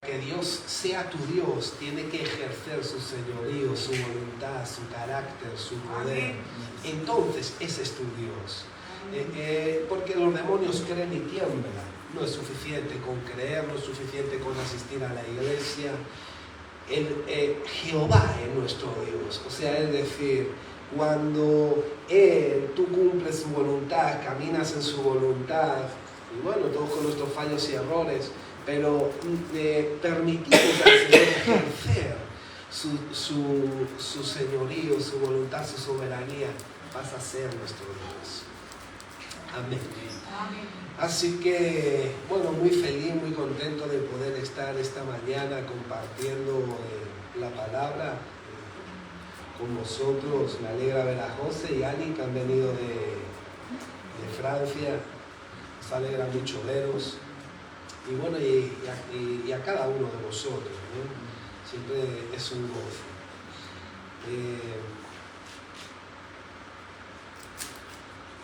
Que Dios sea tu Dios, tiene que ejercer su señorío, su voluntad, su carácter, su poder. Entonces ese es tu Dios. Porque los demonios creen y tiemblan. No es suficiente con creer, no es suficiente con asistir a la iglesia. Jehová es nuestro Dios. O sea, es decir, cuando tú cumples su voluntad, caminas en su voluntad, y bueno, todos con nuestros fallos y errores, pero permitimos al Señor ejercer su señorío, su voluntad, su soberanía, vas a ser nuestro Dios. Amén. Amén. Así que, bueno, muy feliz, muy contento de poder estar esta mañana compartiendo la palabra con vosotros. Me alegra ver a José y Ani, que han venido de Francia. Nos alegra mucho veros. Y bueno, y a cada uno de vosotros, ¿no? Siempre es un gozo.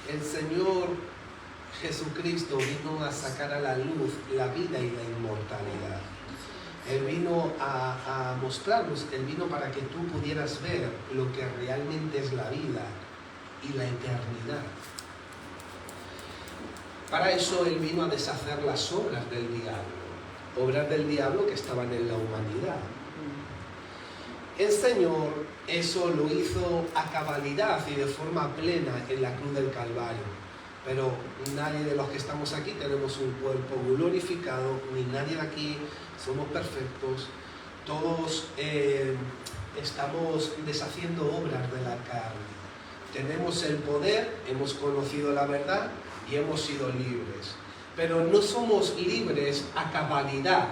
El Señor Jesucristo vino a sacar a la luz la vida y la inmortalidad. Él vino a mostrarnos, Él vino para que tú pudieras ver lo que realmente es la vida y la eternidad. Para eso Él vino a deshacer las obras del diablo que estaban en la humanidad. El Señor eso lo hizo a cabalidad y de forma plena en la cruz del Calvario. Pero nadie de los que estamos aquí tenemos un cuerpo glorificado, ni nadie de aquí somos perfectos. Todos estamos deshaciendo obras de la carne. Tenemos el poder, hemos conocido la verdad y hemos sido libres. Pero no somos libres a cabalidad.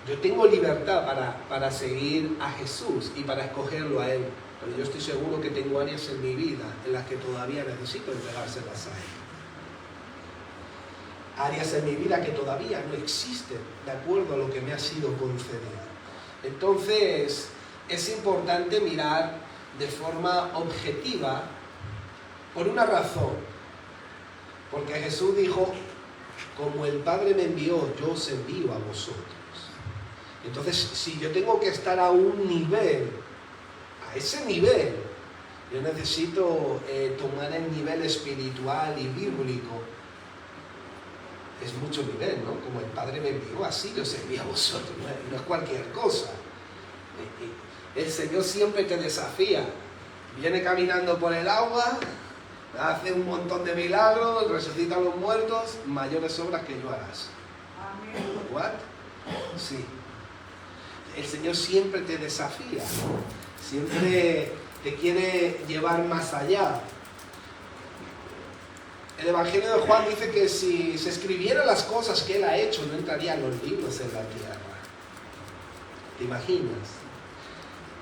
Yo tengo libertad para seguir a Jesús y para escogerlo a Él. Pero yo estoy seguro que tengo áreas en mi vida en las que todavía necesito entregárselas a Él. Áreas en mi vida que todavía no existen de acuerdo a lo que me ha sido concedido. Entonces, es importante mirar de forma objetiva por una razón. Porque Jesús dijo, como el Padre me envió, yo os envío a vosotros. Entonces, si yo tengo que estar a un nivel, a ese nivel, yo necesito tomar el nivel espiritual y bíblico. Es mucho nivel, ¿no? Como el Padre me envió, así yo os envío a vosotros. No es cualquier cosa. El Señor siempre te desafía. Viene caminando por el agua, hace un montón de milagros, resucita a los muertos, mayores obras que yo harás. Amén. ¿What? Sí. El Señor siempre te desafía, siempre te quiere llevar más allá. El Evangelio de Juan dice que si se escribieran las cosas que Él ha hecho, no entrarían los libros en la tierra. ¿Te imaginas?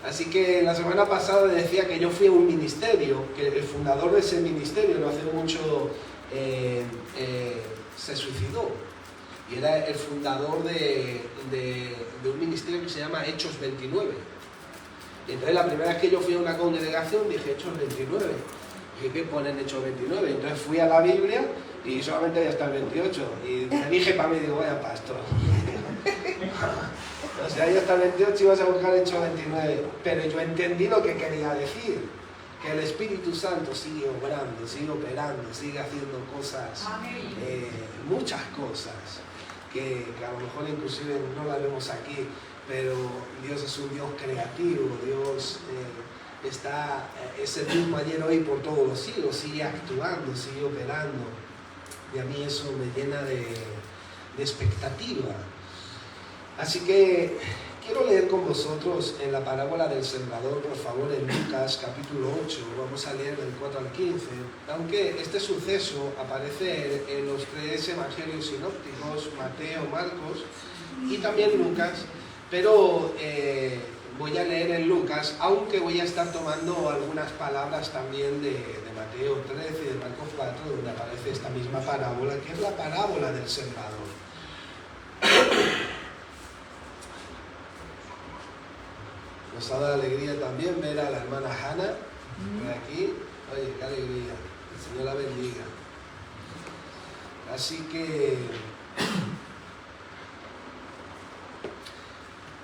Así que la semana pasada decía que yo fui a un ministerio, que el fundador de ese ministerio no hace mucho se suicidó. Y era el fundador de un ministerio que se llama Hechos 29. Y entonces la primera vez que yo fui a una congregación dije Hechos 29. Dije, ¿qué pone en Hechos 29? Entonces fui a la Biblia y solamente había hasta el 28. Y me dije para mí, digo, vaya pastor. O sea, yo hasta el 28 ibas a buscar Hechos 29. Pero yo entendí lo que quería decir. Que el Espíritu Santo sigue obrando, sigue operando, sigue haciendo cosas, muchas cosas. Que a lo mejor inclusive no la vemos aquí, pero Dios es un Dios creativo, Dios es el mismo ayer, hoy, por todos los siglos, sigue actuando, sigue operando, y a mí eso me llena de expectativa. Así que quiero leer con vosotros en la parábola del sembrador, por favor, en Lucas capítulo 8, vamos a leer del 4 al 15, aunque este suceso aparece en los 3 evangelios sinópticos, Mateo, Marcos y también Lucas, pero voy a leer en Lucas, aunque voy a estar tomando algunas palabras también de Mateo 13 y de Marcos 4, donde aparece esta misma parábola, que es la parábola del sembrador. Nos ha dado alegría también ver a la hermana Hanna por aquí. Oye, qué alegría. El Señor la bendiga. Así que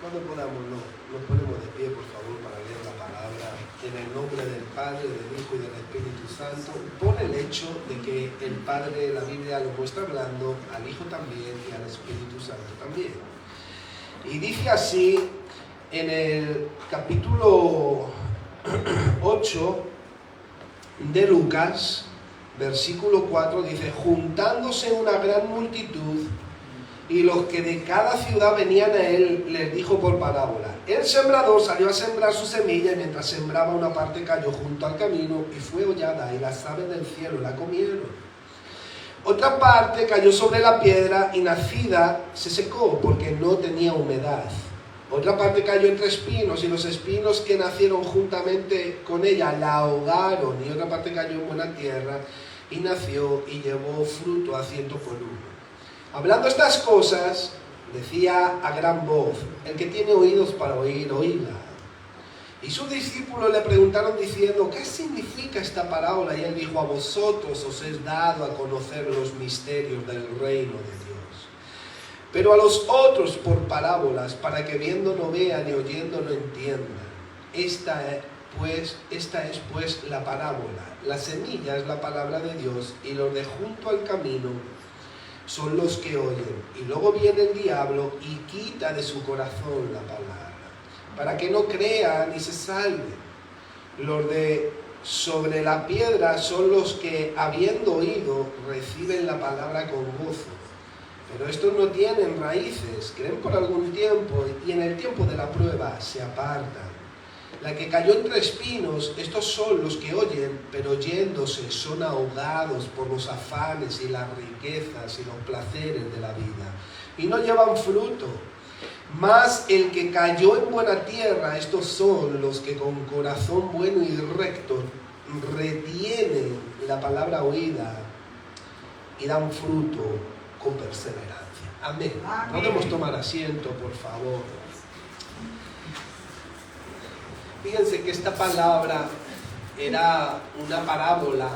Cuando podamos, nos ponemos de pie, por favor, para leer la palabra en el nombre del Padre, del Hijo y del Espíritu Santo, por el hecho de que el Padre, la Biblia lo muestra hablando, al Hijo también y al Espíritu Santo también. Y dice así en el capítulo 8 de Lucas, versículo 4, dice: juntándose una gran multitud y los que de cada ciudad venían a él, les dijo por parábola. El sembrador salió a sembrar su semilla y mientras sembraba una parte cayó junto al camino y fue hollada y las aves del cielo la comieron. Otra parte cayó sobre la piedra y nacida se secó porque no tenía humedad. Otra parte cayó entre espinos y los espinos que nacieron juntamente con ella la ahogaron. Y otra parte cayó en buena tierra y nació y llevó fruto a 100 por 1. Hablando estas cosas, decía a gran voz: el que tiene oídos para oír, oiga. Y sus discípulos le preguntaron diciendo: ¿qué significa esta parábola? Y él dijo: a vosotros os es dado a conocer los misterios del reino de Dios, pero a los otros por parábolas, para que viendo no vean y oyendo no entiendan. Esta es pues la parábola. La semilla es la palabra de Dios, y los de junto al camino son los que oyen. Y luego viene el diablo y quita de su corazón la palabra, para que no crean y se salven. Los de sobre la piedra son los que, habiendo oído, reciben la palabra con gozo. Pero estos no tienen raíces, creen por algún tiempo y en el tiempo de la prueba se apartan. La que cayó entre espinos, estos son los que oyen, pero oyéndose son ahogados por los afanes y las riquezas y los placeres de la vida, y no llevan fruto. Mas el que cayó en buena tierra, estos son los que con corazón bueno y recto retienen la palabra oída y dan fruto con perseverancia. Amén. Podemos tomar asiento, por favor. Fíjense que esta palabra era una parábola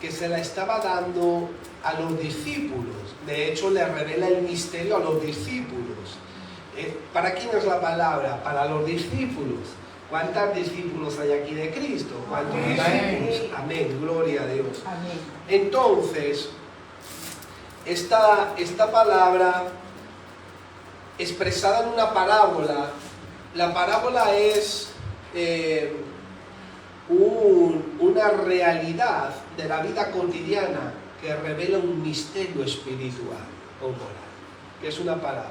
que se la estaba dando a los discípulos. De hecho, le revela el misterio a los discípulos. ¿Para quién es la palabra? Para los discípulos. ¿Cuántos discípulos hay aquí de Cristo? ¿Cuántos discípulos? Amén, gloria a Dios. Amén. Entonces, esta palabra expresada en una parábola, la parábola es una realidad de la vida cotidiana que revela un misterio espiritual o moral, que es una parábola.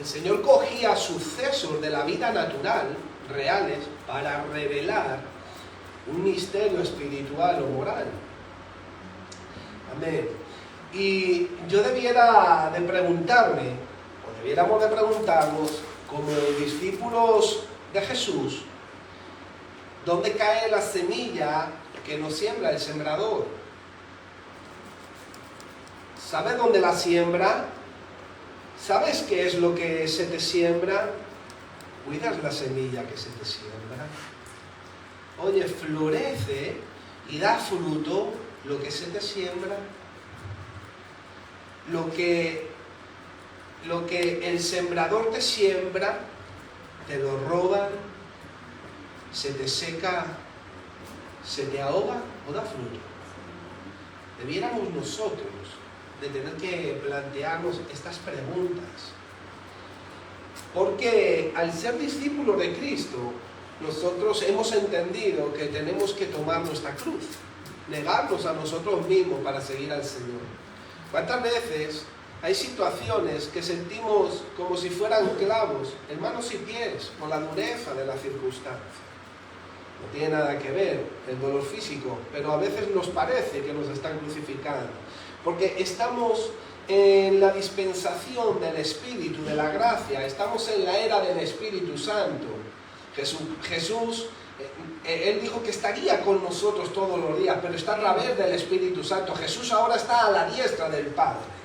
El Señor cogía sucesos de la vida natural, reales, para revelar un misterio espiritual o moral. Amén. Y yo debiéramos de preguntarnos, como discípulos de Jesús, ¿dónde cae la semilla que nos siembra el sembrador? ¿Sabes dónde la siembra? ¿Sabes qué es lo que se te siembra? ¿Cuidas la semilla que se te siembra? Oye, florece y da fruto lo que se te siembra. Lo que el sembrador te siembra, te lo roban, se te seca, se te ahoga o da fruto. Debiéramos nosotros de tener que plantearnos estas preguntas, porque al ser discípulos de Cristo, nosotros hemos entendido que tenemos que tomar nuestra cruz, negarnos a nosotros mismos para seguir al Señor. ¿Cuántas veces hay situaciones que sentimos como si fueran clavos en manos y pies por la dureza de la circunstancia? No tiene nada que ver el dolor físico, pero a veces nos parece que nos están crucificando, porque estamos en la dispensación del Espíritu, de la gracia, estamos en la era del Espíritu Santo. Jesús, Él dijo que estaría con nosotros todos los días, pero está a través del Espíritu Santo. Jesús ahora está a la diestra del Padre.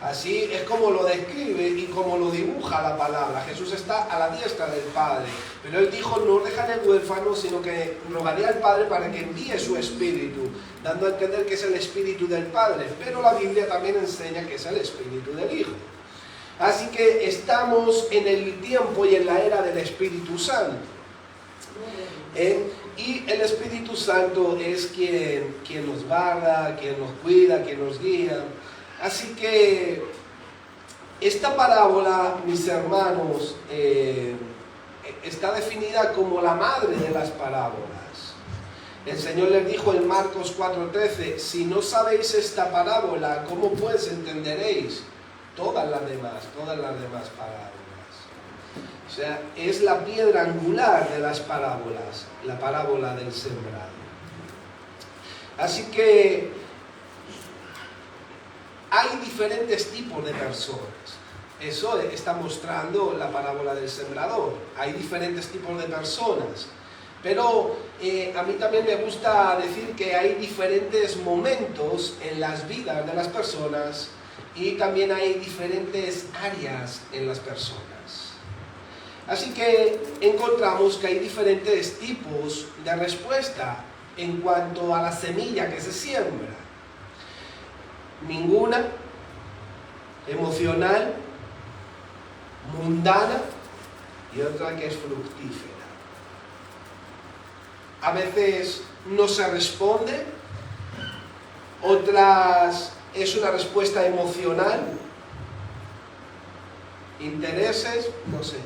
Así es como lo describe y como lo dibuja la palabra. Jesús está a la diestra del Padre. Pero Él dijo: no dejaré huérfano, sino que rogaré al Padre para que envíe su Espíritu, dando a entender que es el Espíritu del Padre. Pero la Biblia también enseña que es el Espíritu del Hijo. Así que estamos en el tiempo y en la era del Espíritu Santo. Y el Espíritu Santo es quien nos guarda, quien nos cuida, quien nos guía. Así que esta parábola, mis hermanos, está definida como la madre de las parábolas. El Señor les dijo en Marcos 4:13, si no sabéis esta parábola, ¿cómo pues entenderéis todas las demás parábolas? O sea, es la piedra angular de las parábolas, la parábola del sembrado. Así que hay diferentes tipos de personas. Eso está mostrando la parábola del sembrador. Hay diferentes tipos de personas. Pero a mí también me gusta decir que hay diferentes momentos en las vidas de las personas y también hay diferentes áreas en las personas. Así que encontramos que hay diferentes tipos de respuesta en cuanto a la semilla que se siembra. Ninguna, emocional, mundana y otra que es fructífera. A veces no se responde, otras es una respuesta emocional, intereses, no sé.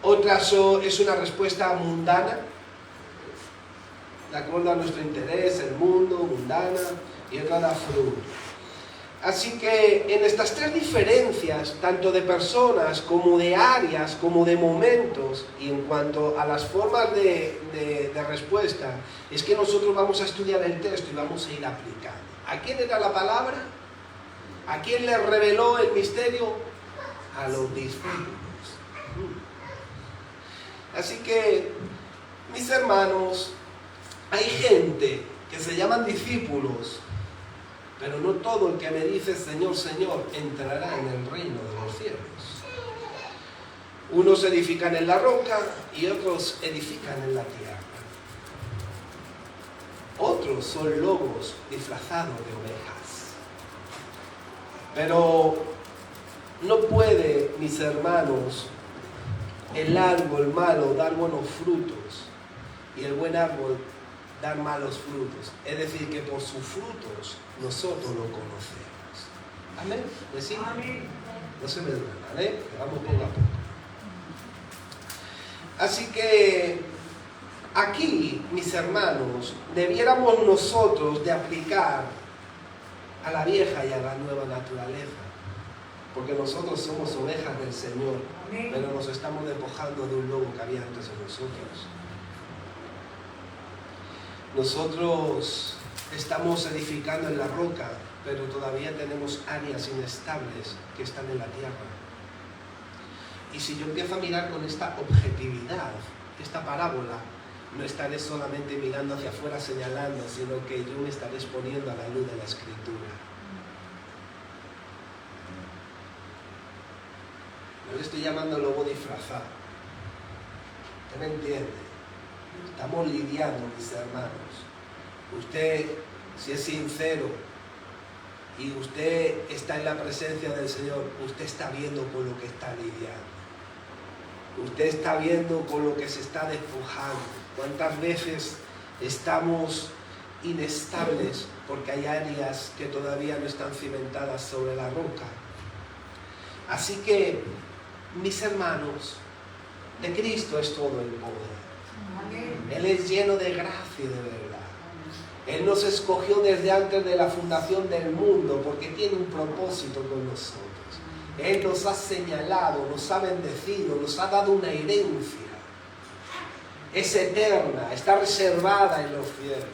Otras es una respuesta mundana, de acuerdo a nuestro interés, el mundo, mundana, y otra da fruto. Así que en estas tres diferencias, tanto de personas como de áreas, como de momentos, y en cuanto a las formas de respuesta, es que nosotros vamos a estudiar el texto y vamos a ir aplicando. ¿A quién era la palabra? ¿A quién le reveló el misterio? A los discípulos. Así que, mis hermanos, hay gente que se llaman discípulos, pero no todo el que me dice Señor, Señor, entrará en el reino de los cielos. Unos edifican en la roca y otros edifican en la tierra. Otros son lobos disfrazados de ovejas. Pero no puede, mis hermanos, el árbol malo dar buenos frutos y el buen árbol dar malos frutos. Es decir, que por sus frutos nosotros lo conocemos. Amén. ¿Decimos? Amén. No se me duerman, ¿eh? Que vamos poco a poco. Así que aquí, mis hermanos, debiéramos nosotros de aplicar a la vieja y a la nueva naturaleza. Porque nosotros somos ovejas del Señor, amén, pero nos estamos despojando de un lobo que había antes de nosotros. Nosotros estamos edificando en la roca, pero todavía tenemos áreas inestables que están en la tierra. Y si yo empiezo a mirar con esta objetividad, esta parábola, no estaré solamente mirando hacia afuera señalando, sino que yo me estaré exponiendo a la luz de la Escritura. No le estoy llamando lobo disfrazado. ¿Usted me entiende? Estamos lidiando, mis hermanos. Usted, si es sincero y usted está en la presencia del Señor, usted está viendo con lo que está lidiando. Usted está viendo con lo que se está despojando. ¿Cuántas veces estamos inestables porque hay áreas que todavía no están cimentadas sobre la roca? Así que, mis hermanos, de Cristo es todo el poder. Él es lleno de gracia y de verdad. Él nos escogió desde antes de la fundación del mundo porque tiene un propósito con nosotros. Él nos ha señalado, nos ha bendecido, nos ha dado una herencia. Es eterna, está reservada en los cielos.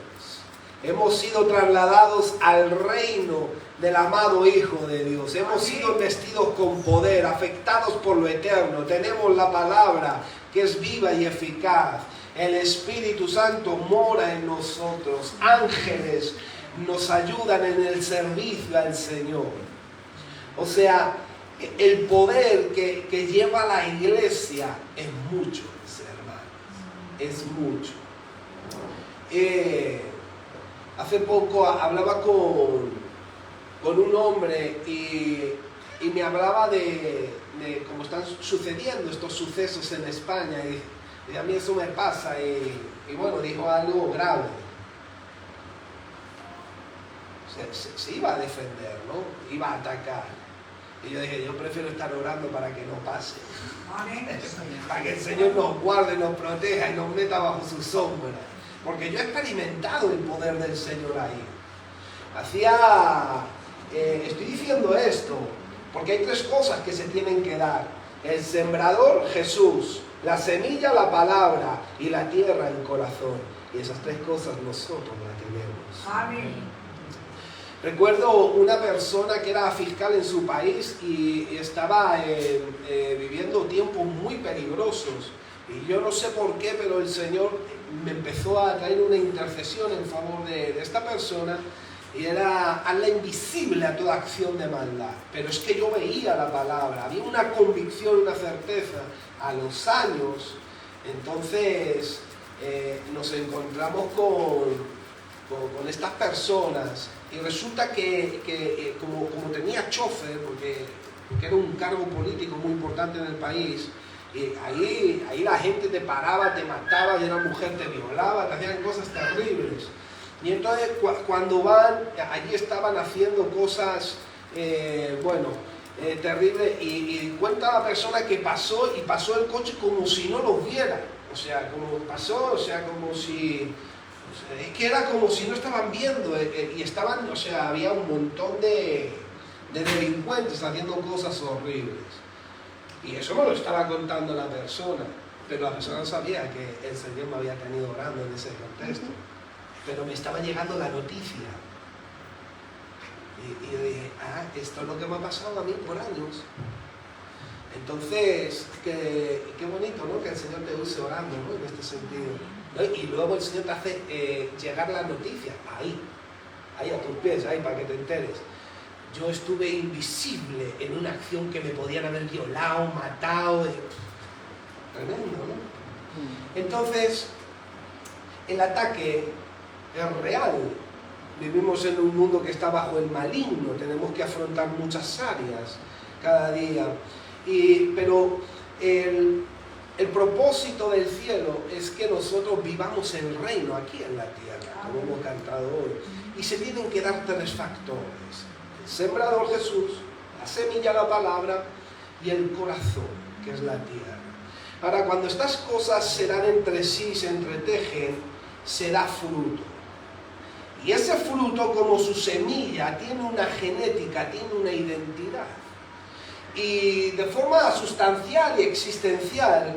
Hemos sido trasladados al reino del amado Hijo de Dios. Hemos sido vestidos con poder, afectados por lo eterno. Tenemos la palabra que es viva y eficaz. El Espíritu Santo mora en nosotros. Ángeles nos ayudan en el servicio al Señor. O sea, el poder que lleva la iglesia es mucho, mis hermanos. Es mucho. Hace poco hablaba con un hombre y y me hablaba de cómo están sucediendo estos sucesos en España, y a mí eso me pasa, y bueno, dijo algo grave. Se iba a defender, ¿no? Iba a atacar. Y yo dije, yo prefiero estar orando para que no pase. Para que el Señor nos guarde, nos proteja y nos meta bajo su sombra. Porque yo he experimentado el poder del Señor ahí. Estoy diciendo esto porque hay tres cosas que se tienen que dar: el sembrador, Jesús; la semilla, la palabra; y la tierra, el corazón. Y esas tres cosas nosotros las tenemos. Amén. Recuerdo una persona que era fiscal en su país y estaba viviendo tiempos muy peligrosos. Y yo no sé por qué, pero el Señor me empezó a traer una intercesión en favor de esta persona. Y era hazla invisible a toda acción de maldad. Pero es que yo veía la palabra, había una convicción, una certeza. A los años, entonces nos encontramos con estas personas. Y resulta que como tenía chofer, porque era un cargo político muy importante en el país, y ahí la gente te paraba, te mataba, y una mujer te violaba, te hacían cosas terribles. Y entonces cuando van, allí estaban haciendo cosas, terribles, y cuenta la persona que pasó el coche como si no lo viera. O sea, como pasó, como si... Es que era como si no estaban viendo, y estaban, había un montón de delincuentes haciendo cosas horribles. Y eso me lo estaba contando la persona, pero la persona no sabía que el Señor me había tenido orando en ese contexto. Pero me estaba llegando la noticia. Y yo dije, esto es lo que me ha pasado a mí por años. Entonces, qué bonito, ¿no? Que el Señor te use orando, ¿no? En este sentido. ¿No? Y luego el Señor te hace llegar la noticia, ahí a tus pies, ahí para que te enteres. Yo estuve invisible en una acción que me podían haber violado, matado. Tremendo, ¿no? Entonces, el ataque es real. Vivimos en un mundo que está bajo el maligno, tenemos que afrontar muchas áreas cada día. Pero el propósito del cielo es que nosotros vivamos el reino aquí en la tierra, como hemos cantado hoy. Y se tienen que dar tres factores: el sembrador, Jesús; la semilla, la palabra; y el corazón, que es la tierra. Ahora, cuando estas cosas se dan entre sí, se entretejen, se da fruto. Y ese fruto, como su semilla, tiene una genética, tiene una identidad. Y de forma sustancial y existencial,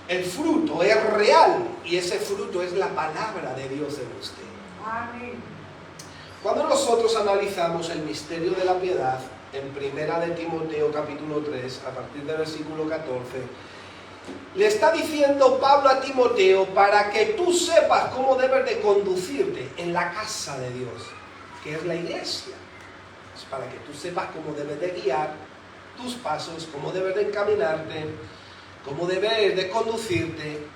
el fruto es real, y ese fruto es la palabra de Dios en usted. Amén. Cuando nosotros analizamos el misterio de la piedad, en 1 de Timoteo capítulo 3, a partir del versículo 14, le está diciendo Pablo a Timoteo para que tú sepas cómo debes de conducirte en la casa de Dios, que es la iglesia. Es para que tú sepas cómo debes de guiar tus pasos, cómo debes de encaminarte, cómo debes de conducirte.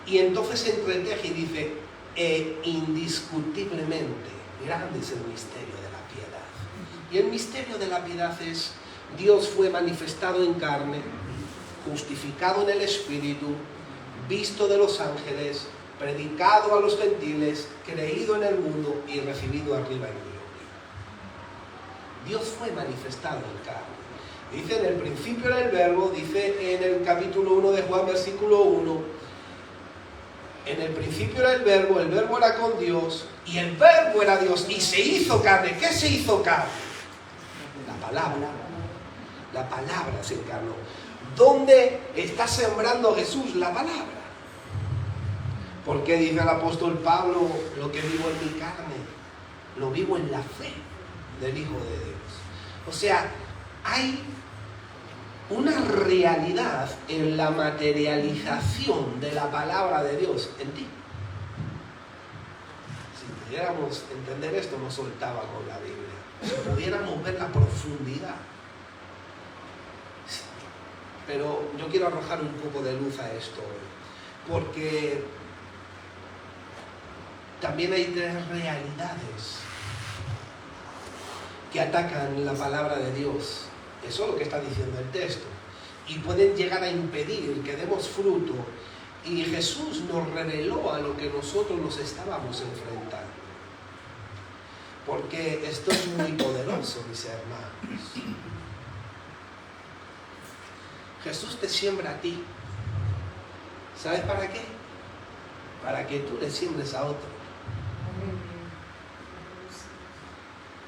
Y entonces se entreteje y dice, indiscutiblemente grande es el misterio de la piedad. Y el misterio de la piedad es: Dios fue manifestado en carne, justificado en el Espíritu, visto de los ángeles, predicado a los gentiles, creído en el mundo y recibido arriba en gloria. Dios fue manifestado en carne. Dice: en el principio era el Verbo, dice en el capítulo 1 de Juan, versículo 1, en el principio era el Verbo era con Dios, y el Verbo era Dios, y se hizo carne. ¿Qué se hizo carne? La palabra. La palabra se encarnó. ¿Dónde está sembrando Jesús? La palabra. Porque dice el apóstol Pablo: lo que vivo en mi carne, lo vivo en la fe del Hijo de Dios. O sea, hay una realidad en la materialización de la palabra de Dios en ti. Si pudiéramos entender esto, no soltábamos la Biblia. Si pudiéramos ver la profundidad. Pero yo quiero arrojar un poco de luz a esto hoy, porque también hay tres realidades que atacan la palabra de Dios. Eso es lo que está diciendo el texto. Y pueden llegar a impedir que demos fruto. Y Jesús nos reveló a lo que nosotros nos estábamos enfrentando. Porque esto es muy poderoso, mis hermanos. Jesús te siembra a ti. ¿Sabes para qué? Para que tú le siembres a otro.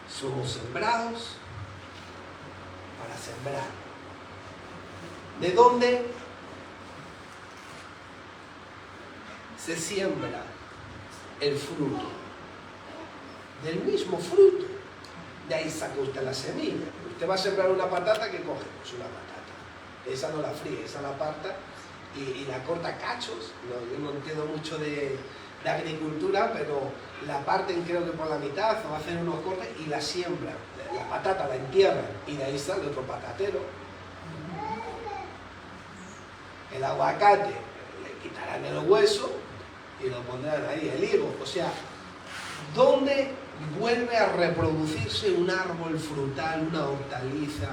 Somos sembrados para sembrar. ¿De dónde se siembra el fruto? Del mismo fruto. De ahí saca usted la semilla. Usted va a sembrar una patata, ¿qué coge? Pues una patata. Esa no la fríe, esa la aparta y la corta a cachos. No, yo no entiendo mucho de agricultura, pero la parten creo que por la mitad, o hacen unos cortes y la siembran. La patata la entierran y de ahí sale otro patatero. El aguacate le quitarán el hueso y lo pondrán ahí, el higo. O sea, ¿dónde vuelve a reproducirse un árbol frutal, una hortaliza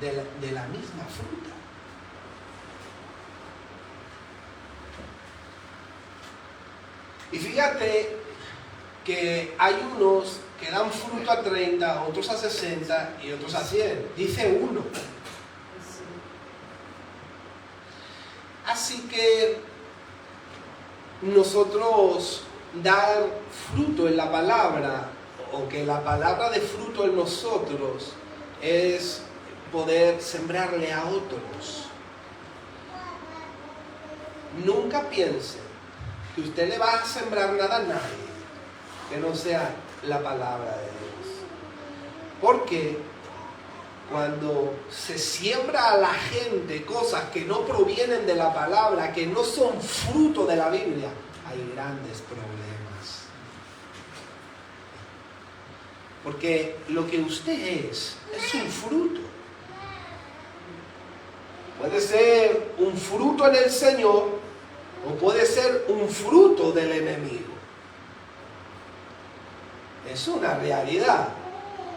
de la misma fruta? Y fíjate que hay unos que dan fruto a 30, otros a 60 y otros a 100. Dice uno. Así que nosotros dar fruto en la palabra, o que la palabra dé fruto en nosotros, es poder sembrarle a otros. Nunca piense que usted le va a sembrar nada a nadie que no sea la palabra de Dios. Porque cuando se siembra a la gente cosas que no provienen de la palabra, que no son fruto de la Biblia, hay grandes problemas. Porque lo que usted es un fruto. Puede ser un fruto en el Señor o puede ser un fruto del enemigo. Es una realidad.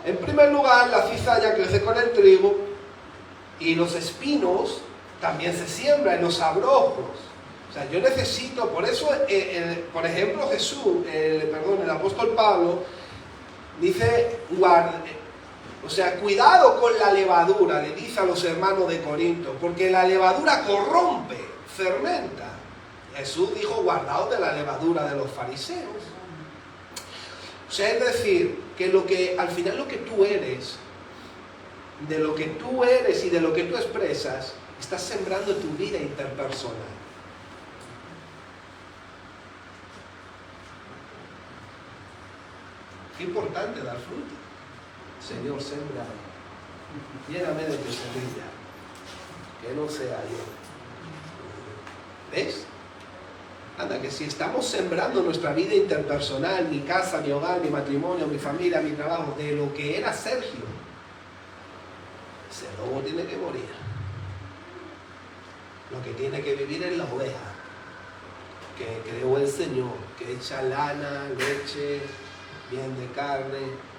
En primer lugar, la cizaña crece con el trigo y los espinos también se siembran en los abrojos. O sea, yo necesito, por eso, por ejemplo, el apóstol Pablo dice, cuidado con la levadura, le dice a los hermanos de Corinto, porque la levadura corrompe, fermenta. Jesús dijo, guardaos de la levadura de los fariseos. O sea, es decir, que al final lo que tú eres, de lo que tú eres y de lo que tú expresas, estás sembrando tu vida interpersonal. Qué importante dar fruto. Señor, sembra, lléname de tu semilla, que no sea yo. ¿Ves? Anda, que si estamos sembrando nuestra vida interpersonal, mi casa, mi hogar, mi matrimonio, mi familia, mi trabajo, de lo que era Sergio, ese lobo tiene que morir. Lo que tiene que vivir es la oveja, que creó el Señor, que echa lana, leche, bien de carne.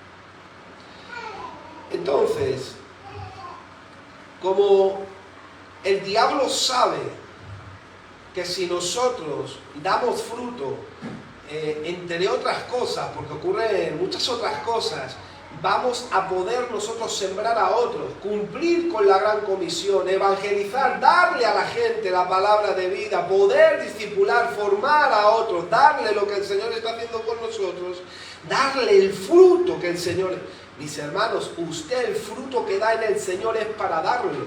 Entonces, como el diablo sabe que si nosotros damos fruto, entre otras cosas, porque ocurren muchas otras cosas, vamos a poder nosotros sembrar a otros, cumplir con la gran comisión, evangelizar, darle a la gente la palabra de vida, poder discipular, formar a otros, darle lo que el Señor está haciendo con nosotros, darle el fruto que el Señor... Mis hermanos, usted el fruto que da en el Señor es para darlo.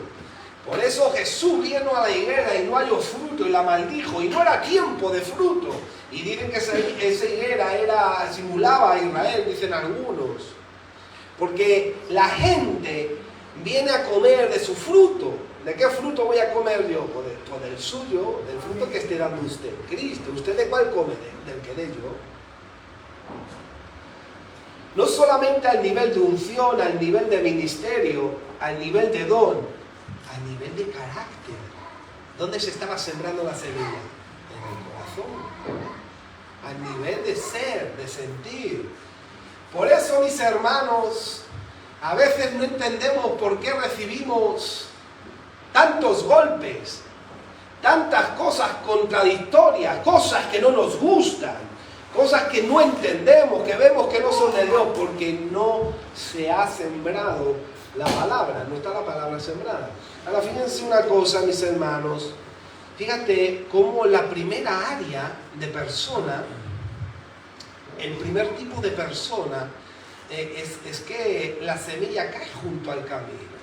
Por eso Jesús vino a la higuera y no halló fruto y la maldijo, y no era tiempo de fruto. Y dicen que esa higuera simulaba a Israel, dicen algunos. Porque la gente viene a comer de su fruto. ¿De qué fruto voy a comer yo? Pues del suyo, del fruto que esté dando usted, Cristo. ¿Usted de cuál come? Del que dé yo. No solamente al nivel de unción, al nivel de ministerio, al nivel de don, al nivel de carácter. ¿Dónde se estaba sembrando la semilla? En el corazón. Al nivel de ser, de sentir. Por eso, mis hermanos, A veces no entendemos por qué recibimos tantos golpes, tantas cosas contradictorias, cosas que no nos gustan, cosas que no entendemos, que vemos que no son de Dios, porque no se ha sembrado la palabra, no está la palabra sembrada. Ahora fíjense una cosa, mis hermanos, fíjate cómo la primera área de persona, el primer tipo de persona, es que la semilla cae junto al camino.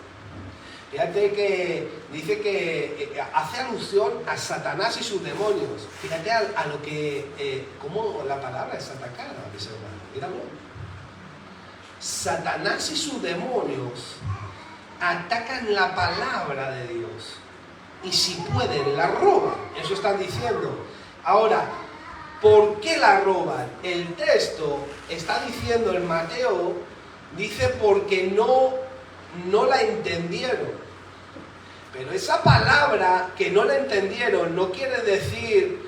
Fíjate que dice que hace alusión a Satanás y sus demonios. Fíjate a lo que, cómo la palabra es atacada, mis hermanos. Míralo. Satanás y sus demonios atacan la palabra de Dios. Y si pueden, la roban. Eso están diciendo. Ahora, ¿por qué la roban? El texto está diciendo en Mateo, dice porque no la entendieron. Pero esa palabra que no la entendieron no quiere decir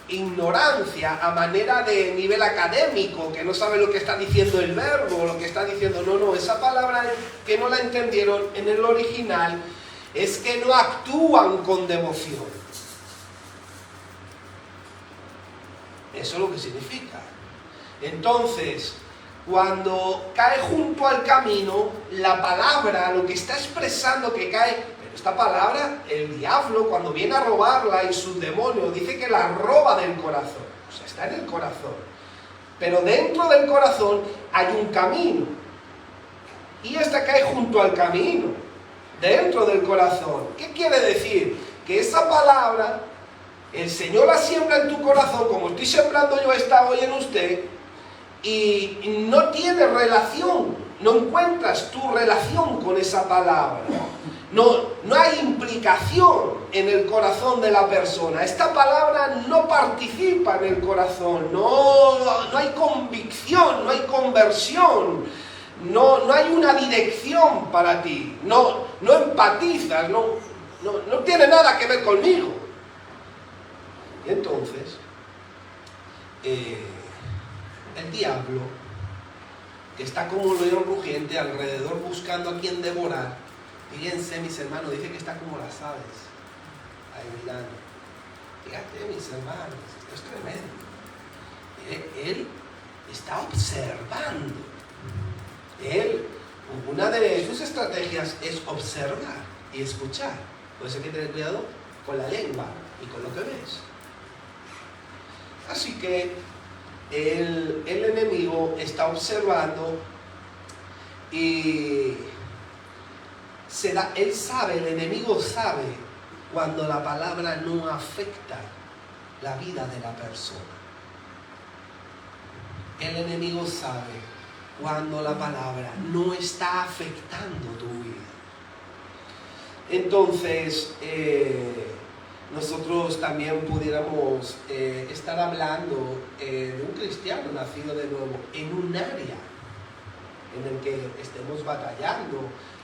ignorancia a manera de nivel académico, que no sabe lo que está diciendo el verbo, lo que está diciendo. No, esa palabra que no la entendieron en el original es que no actúan con devoción. Eso es lo que significa. Entonces, cuando cae junto al camino, la palabra, lo que está expresando que cae, pero esta palabra, el diablo, cuando viene a robarla y sus demonios, dice que la roba del corazón. O sea, está en el corazón. Pero dentro del corazón hay un camino. Y esta cae junto al camino, dentro del corazón. ¿Qué quiere decir? Que esa palabra, el Señor la siembra en tu corazón, como estoy sembrando yo esta hoy en usted, y no tiene relación, no encuentras tu relación con esa palabra, no hay implicación en el corazón de la persona. Esta palabra no participa en el corazón, no hay convicción, no hay conversión, no hay una dirección para ti, no empatizas, no tiene nada que ver conmigo. Y entonces el diablo, que está como león rugiente alrededor buscando a quien devorar, fíjense, mis hermanos, dice que está como las aves ahí mirando. Fíjate, mis hermanos, esto es tremendo. Él está observando. Una de sus estrategias es observar y escuchar. Por eso hay que tener cuidado con la lengua y con lo que ves. Así que el enemigo está observando y el enemigo sabe cuando la palabra no afecta la vida de la persona. El enemigo sabe cuando la palabra no está afectando tu vida. Entonces, nosotros también pudiéramos estar hablando de un cristiano nacido de nuevo en un área en el que estemos batallando,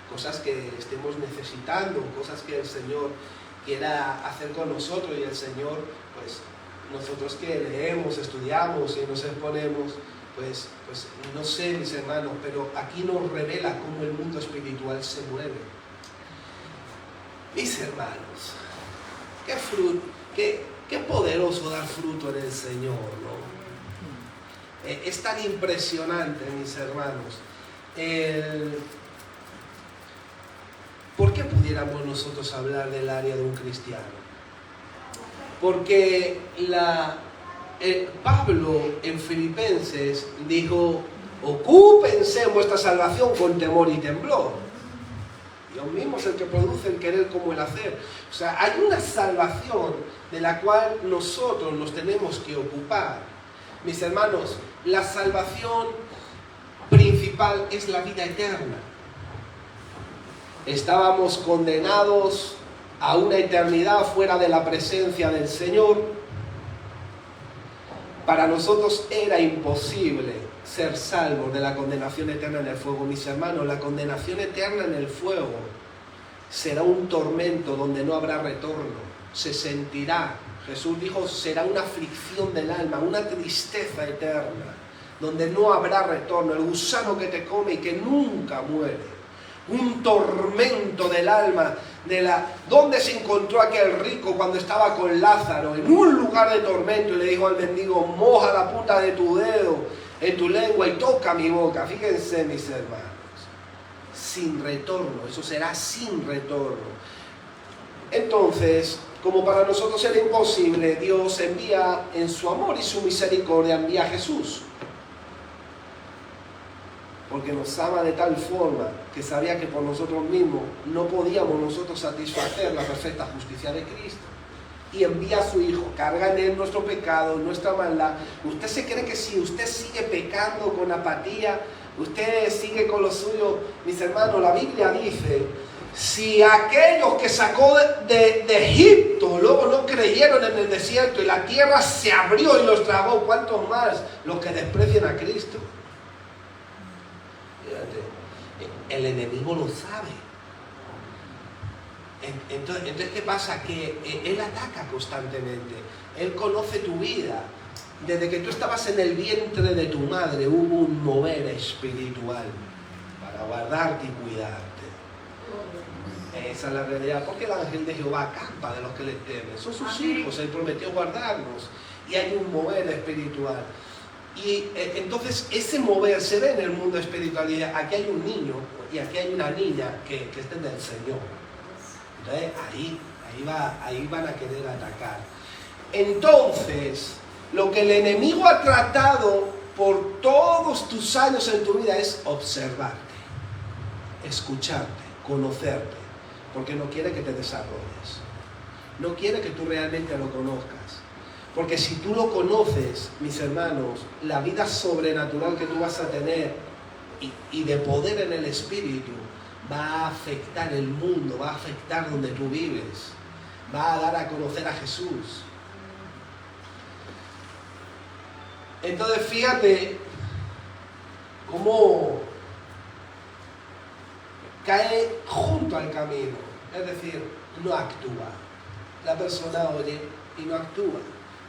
cosas que estemos necesitando, cosas que el Señor quiera hacer con nosotros, y el Señor, pues nosotros que leemos, estudiamos y nos exponemos, pues no sé, mis hermanos, pero aquí nos revela cómo el mundo espiritual se mueve. Mis hermanos, qué poderoso dar fruto en el Señor, ¿no? Es tan impresionante, mis hermanos. ¿Por qué pudiéramos nosotros hablar del área de un cristiano? Porque Pablo en Filipenses dijo: ocúpense en vuestra salvación con temor y temblor. Dios mismo es el que produce el querer como el hacer. O sea, hay una salvación de la cual nosotros nos tenemos que ocupar. Mis hermanos, la salvación principal es la vida eterna. Estábamos condenados a una eternidad fuera de la presencia del Señor. Para nosotros era imposible ser salvos de la condenación eterna en el fuego. Mis hermanos, la condenación eterna en el fuego será un tormento donde no habrá retorno. Se sentirá, Jesús dijo, será una aflicción del alma, una tristeza eterna. donde no habrá retorno, el gusano que te come y que nunca muere. Un tormento del alma, ¿dónde se encontró aquel rico cuando estaba con Lázaro? En un lugar de tormento, y le dijo al mendigo, moja la punta de tu dedo en tu lengua y toca mi boca. Fíjense, mis hermanos, sin retorno, eso será sin retorno. Entonces, como para nosotros era imposible, Dios envía en su amor y su misericordia, envía a Jesús. Porque nos ama de tal forma que sabía que por nosotros mismos no podíamos nosotros satisfacer la perfecta justicia de Cristo. Y envía a su Hijo, carga en él nuestro pecado, nuestra maldad. ¿Usted se cree que si usted sigue pecando con apatía, usted sigue con lo suyo? Mis hermanos, la Biblia dice, si aquellos que sacó de Egipto luego no creyeron en el desierto y la tierra se abrió y los tragó, ¿cuántos más los que desprecian a Cristo? El enemigo lo sabe. Entonces, ¿qué pasa? Que él ataca constantemente. Él conoce tu vida. Desde que tú estabas en el vientre de tu madre hubo un mover espiritual para guardarte y cuidarte. Esa es la realidad. Porque el ángel de Jehová acampa de los que le temen. Son sus hijos. Él prometió guardarnos. Y hay un mover espiritual. Y entonces ese mover se ve en el mundo espiritual. Y aquí hay un niño y aquí hay una niña que estén del Señor. Entonces ahí van a querer atacar. Entonces, lo que el enemigo ha tratado por todos tus años en tu vida es observarte, escucharte, conocerte, porque no quiere que te desarrolles. No quiere que tú realmente lo conozcas. Porque si tú lo conoces, mis hermanos, la vida sobrenatural que tú vas a tener y de poder en el Espíritu va a afectar el mundo, va a afectar donde tú vives, va a dar a conocer a Jesús. Entonces fíjate cómo cae junto al camino, es decir, no actúa. La persona oye y no actúa.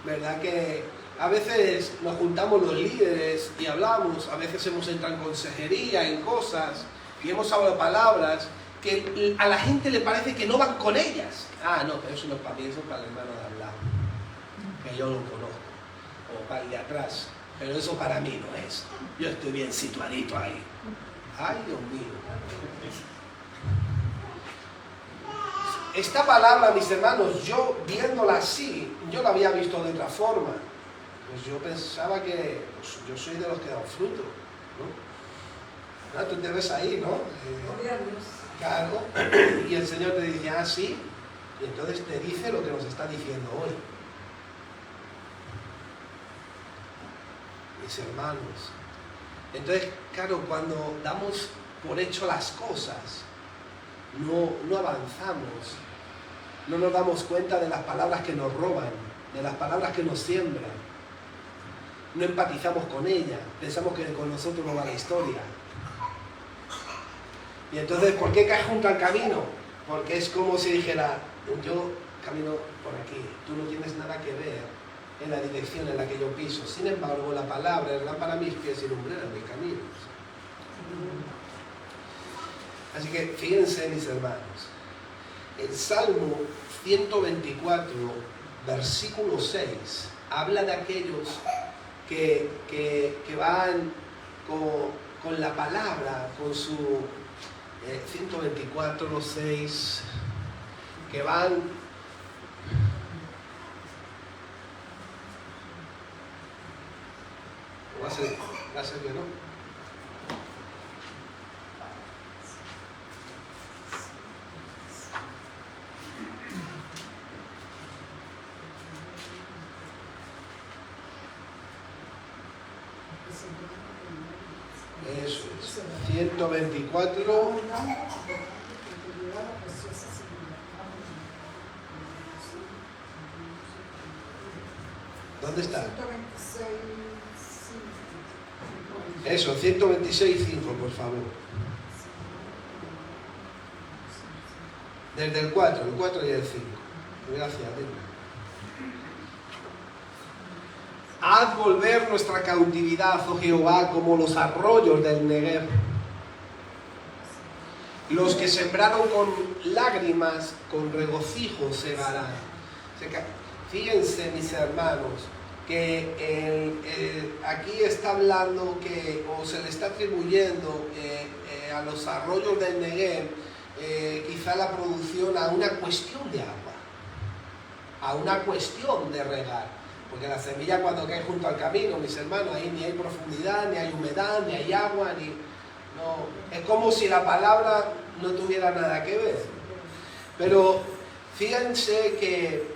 ¿Verdad que a veces nos juntamos los líderes y hablamos, a veces hemos entrado en consejería, en cosas, y hemos hablado palabras que a la gente le parece que no van con ellas? Ah, no, pero eso no es para mí, eso es para el hermano de al lado, que yo lo conozco, o para el de atrás, pero eso para mí no es. Yo estoy bien situadito ahí. Ay, Dios mío. Esta palabra, mis hermanos, yo viéndola así, yo la había visto de otra forma. Pues yo pensaba que yo soy de los que dan fruto, ¿no? Tú te ves ahí, ¿no? Claro. Y el Señor te dice, ah, sí. Y entonces te dice lo que nos está diciendo hoy. Mis hermanos. Entonces, claro, cuando damos por hecho las cosas, no avanzamos. No nos damos cuenta de las palabras que nos roban, de las palabras que nos siembran. No empatizamos con ella, pensamos que con nosotros no va la historia. Y entonces, ¿por qué caes junto al camino? Porque es como si dijera, yo camino por aquí, tú no tienes nada que ver en la dirección en la que yo piso. Sin embargo, la palabra es lámpara a mis pies y lumbrera en mis caminos. Así que fíjense, mis hermanos, el Salmo 124, versículo 6, habla de aquellos que van con la palabra, con su 124, 6, que van va a ser que no. Eso es. 124. ¿Dónde está? Eso, 126.5, por favor. Desde el 4 y el 5. Gracias, Linda. Haz volver nuestra cautividad, oh Jehová, como los arroyos del Negev. Los que sembraron con lágrimas, con regocijo segarán. Fíjense, mis hermanos, que aquí está hablando que, o se le está atribuyendo a los arroyos del Negev, quizá la producción a una cuestión de agua, a una cuestión de regar. Porque la semilla cuando cae junto al camino, mis hermanos, ahí ni hay profundidad, ni hay humedad, ni hay agua, no, es como si la palabra no tuviera nada que ver. Pero fíjense que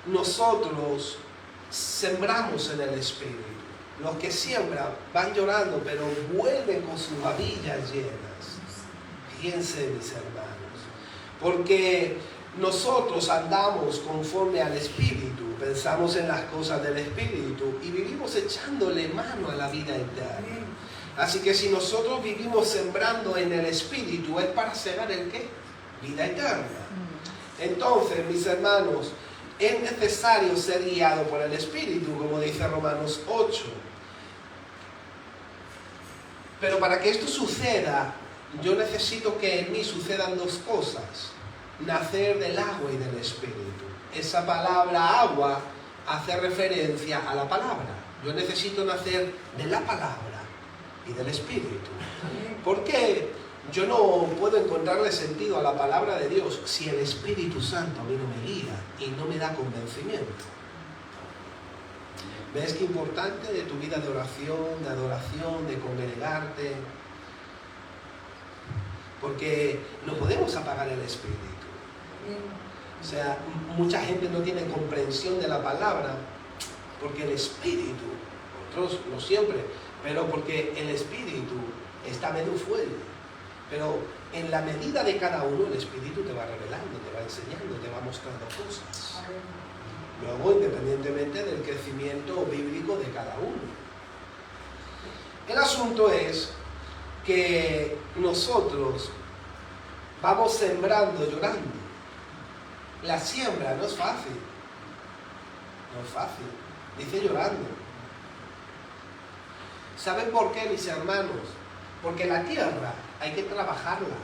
nosotros sembramos en el Espíritu. Los que siembran van llorando, pero vuelven con sus varillas llenas. Fíjense, mis hermanos, porque nosotros andamos conforme al Espíritu, pensamos en las cosas del Espíritu y vivimos echándole mano a la vida eterna. Así que si nosotros vivimos sembrando en el Espíritu, es para segar ¿el qué? Vida eterna. Entonces, mis hermanos, es necesario ser guiado por el Espíritu, como dice Romanos 8. Pero para que esto suceda, yo necesito que en mí sucedan dos cosas: nacer del agua y del Espíritu. Esa palabra agua hace referencia a la palabra. Yo necesito nacer de la palabra y del Espíritu. ¿Por qué yo no puedo encontrarle sentido a la palabra de Dios si el Espíritu Santo a mí no me guía y no me da convencimiento? ¿Ves qué importante de tu vida de oración, de adoración, de congregarte? Porque no podemos apagar el Espíritu. O sea, mucha gente no tiene comprensión de la palabra porque el Espíritu, otros no siempre, pero porque el Espíritu está medio fuerte. Pero en la medida de cada uno, el Espíritu te va revelando, te va enseñando, te va mostrando cosas. Luego, independientemente del crecimiento bíblico de cada uno. El asunto es que nosotros vamos sembrando llorando. La siembra no es fácil. No es fácil. Dice llorando. ¿Saben por qué, mis hermanos? Porque la tierra hay que trabajarla.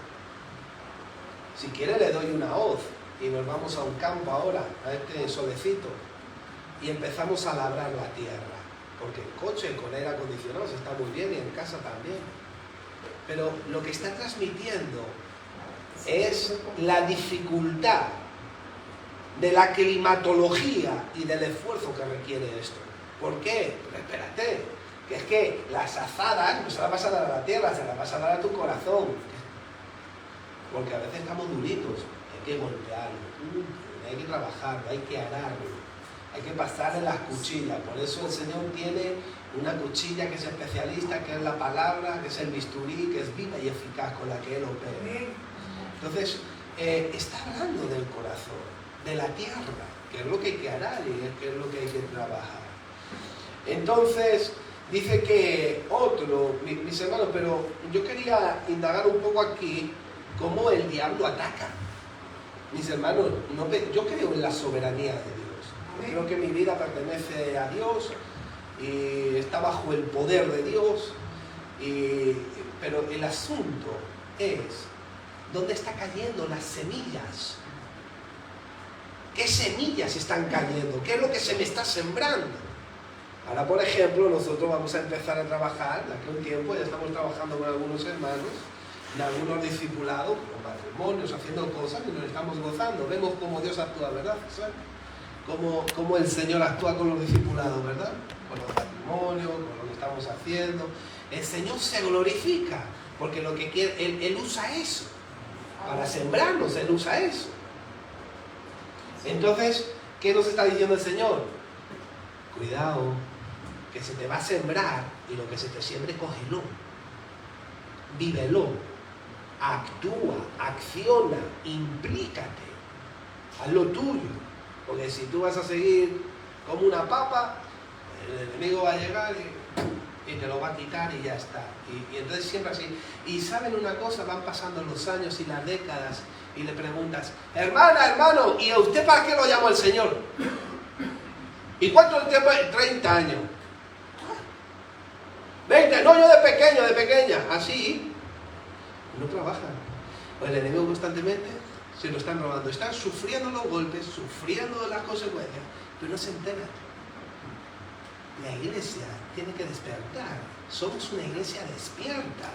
Si quiere le doy una hoz y nos vamos a un campo ahora, a este solecito, y empezamos a labrar la tierra. Porque el coche con aire acondicionado está muy bien y en casa también. Pero lo que está transmitiendo es la dificultad de la climatología y del esfuerzo que requiere esto. ¿Por qué? Pero espérate, que es que las azadas no se las vas a dar a la tierra, se las vas a dar a tu corazón. Porque a veces estamos duritos, hay que golpearlo, hay que trabajarlo, hay que ararlo, hay que pasarle las cuchillas. Por eso el Señor tiene una cuchilla que es especialista, que es la palabra, que es el bisturí, que es viva y eficaz, con la que Él opera. Entonces, está hablando del corazón, de la tierra, que es lo que hay que arar y que es lo que hay que trabajar. Entonces, dice que otro, mis hermanos, pero yo quería indagar un poco aquí cómo el diablo ataca. Mis hermanos, yo creo en la soberanía de Dios. Yo creo que mi vida pertenece a Dios y está bajo el poder de Dios. Pero el asunto es, ¿dónde están cayendo las semillas? ¿Qué semillas están cayendo? ¿Qué es lo que se me está sembrando? Ahora, por ejemplo, nosotros vamos a empezar a trabajar, de aquí a un tiempo, ya estamos trabajando con algunos hermanos, en algunos discipulados, con matrimonios, haciendo cosas y nos estamos gozando. Vemos cómo Dios actúa, ¿verdad? Cómo el Señor actúa con los discipulados, ¿verdad? Con los matrimonios, con lo que estamos haciendo. El Señor se glorifica, porque lo que quiere, Él usa eso. Para sembrarnos, Él usa eso. Entonces, ¿qué nos está diciendo el Señor? Cuidado, que se te va a sembrar y lo que se te siembre, cógelo. Vívelo. Actúa, acciona, implícate. Haz lo tuyo. Porque si tú vas a seguir como una papa, el enemigo va a llegar y te lo va a quitar y ya está. Y entonces siempre así. Y ¿saben una cosa? Van pasando los años y las décadas y le preguntas, hermana, hermano, ¿y a usted para qué lo llamó el Señor? ¿Y cuánto tiempo? 30 años. 20, no, yo de pequeño, de pequeña. Así, no trabajan. Pues el enemigo constantemente se lo están robando. Están sufriendo los golpes, sufriendo las consecuencias, pero no se enteran. La iglesia tiene que despertar. Somos una iglesia despierta.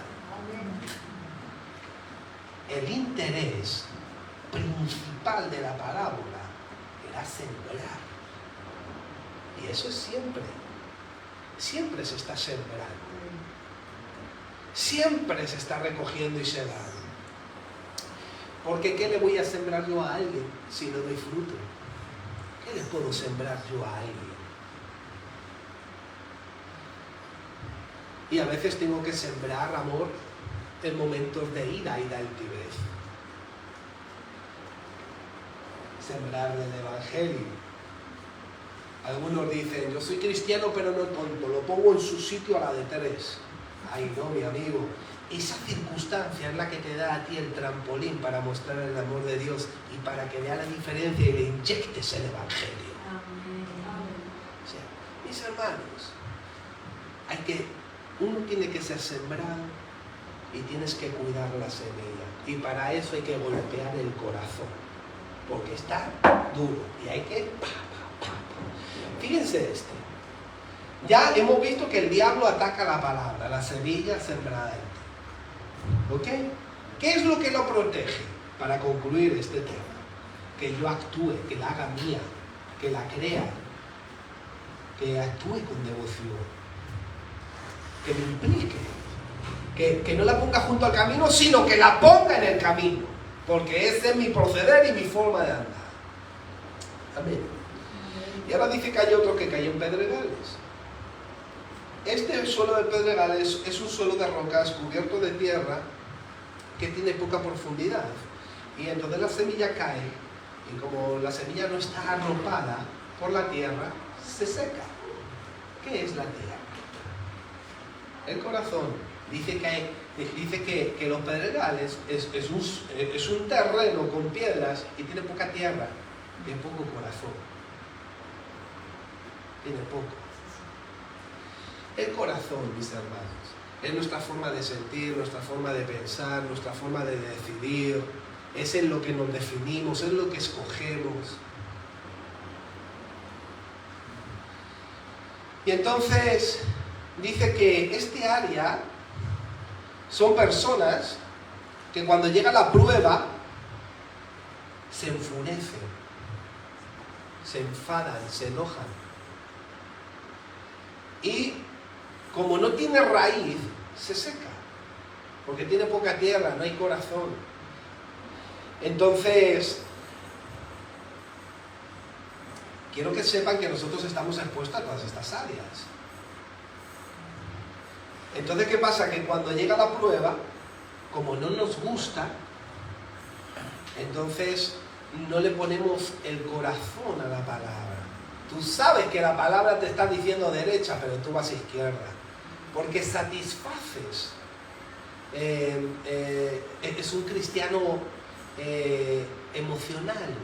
El interés principal de la parábola era sembrar. Y eso es siempre. Siempre se está sembrando. Siempre se está recogiendo y segando. Porque ¿qué le voy a sembrar yo a alguien si no doy fruto? ¿Qué le puedo sembrar yo a alguien? Y a veces tengo que sembrar amor en momentos de ira y de altivez. Sembrar el evangelio. Algunos dicen, yo soy cristiano pero no tonto, lo pongo en su sitio a la de 3. Ay no, mi amigo, esa circunstancia es la que te da a ti el trampolín para mostrar el amor de Dios y para que vea la diferencia y le inyectes el evangelio. O sea, mis hermanos, uno tiene que ser sembrado y tienes que cuidar la semilla. Y para eso hay que golpear el corazón, porque está duro y hay que... Fíjense esto. Ya hemos visto que el diablo ataca la palabra, la semilla sembrada en ti. ¿Ok? ¿Qué es lo que lo protege? Para concluir este tema. Que yo actúe, que la haga mía, que la crea, que actúe con devoción, que me implique, que no la ponga junto al camino, sino que la ponga en el camino. Porque ese es mi proceder y mi forma de andar. Amén. Y ahora dice que hay otro que cayó en pedregales. Este suelo de pedregales es un suelo de rocas cubierto de tierra que tiene poca profundidad. Y entonces la semilla cae y como la semilla no está arropada por la tierra, se seca. ¿Qué es la tierra? El corazón. Dice que los pedregales es un terreno con piedras y tiene poca tierra y poco corazón. Tiene poco. El corazón, mis hermanos, es nuestra forma de sentir, nuestra forma de pensar, nuestra forma de decidir, es en lo que nos definimos, es lo que escogemos. Y entonces dice que este área son personas que cuando llega la prueba se enfurecen, se enfadan, se enojan. Y como no tiene raíz, se seca, porque tiene poca tierra, no hay corazón. Entonces, quiero que sepan que nosotros estamos expuestos a todas estas áreas. Entonces, ¿qué pasa? Que cuando llega la prueba, como no nos gusta, entonces no le ponemos el corazón a la palabra. Tú sabes que la palabra te está diciendo derecha, pero tú vas a izquierda. Porque satisfaces. Es un cristiano emocional.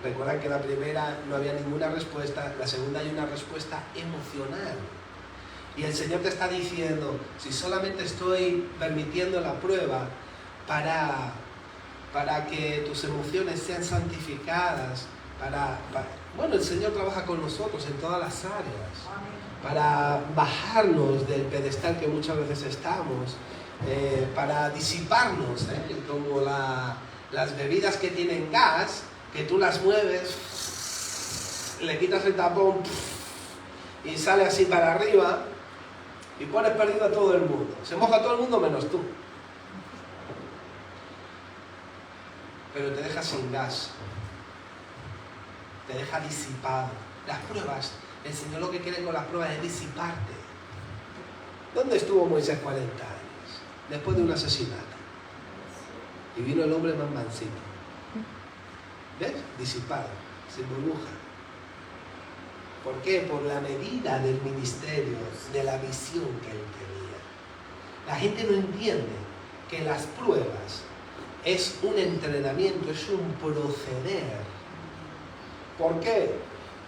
Recuerdan que la primera no había ninguna respuesta, la segunda hay una respuesta emocional. Y el Señor te está diciendo, si solamente estoy permitiendo la prueba para que tus emociones sean santificadas, bueno, el Señor trabaja con nosotros en todas las áreas, para bajarnos del pedestal que muchas veces estamos, para disiparnos, como las bebidas que tienen gas, que tú las mueves, le quitas el tapón y sale así para arriba y pones perdido a todo el mundo. Se moja todo el mundo menos tú. Pero te deja sin gas. Te deja disipado. Las pruebas, el Señor lo que quiere con las pruebas es disiparte. ¿Dónde estuvo Moisés 40 años? Después de un asesinato. Y vino el hombre más mansito. ¿Ves? Disipado, sin burbuja. ¿Por qué? Por la medida del ministerio, de la visión que él tenía. La gente no entiende que las pruebas es un entrenamiento, es un proceder ¿Por qué?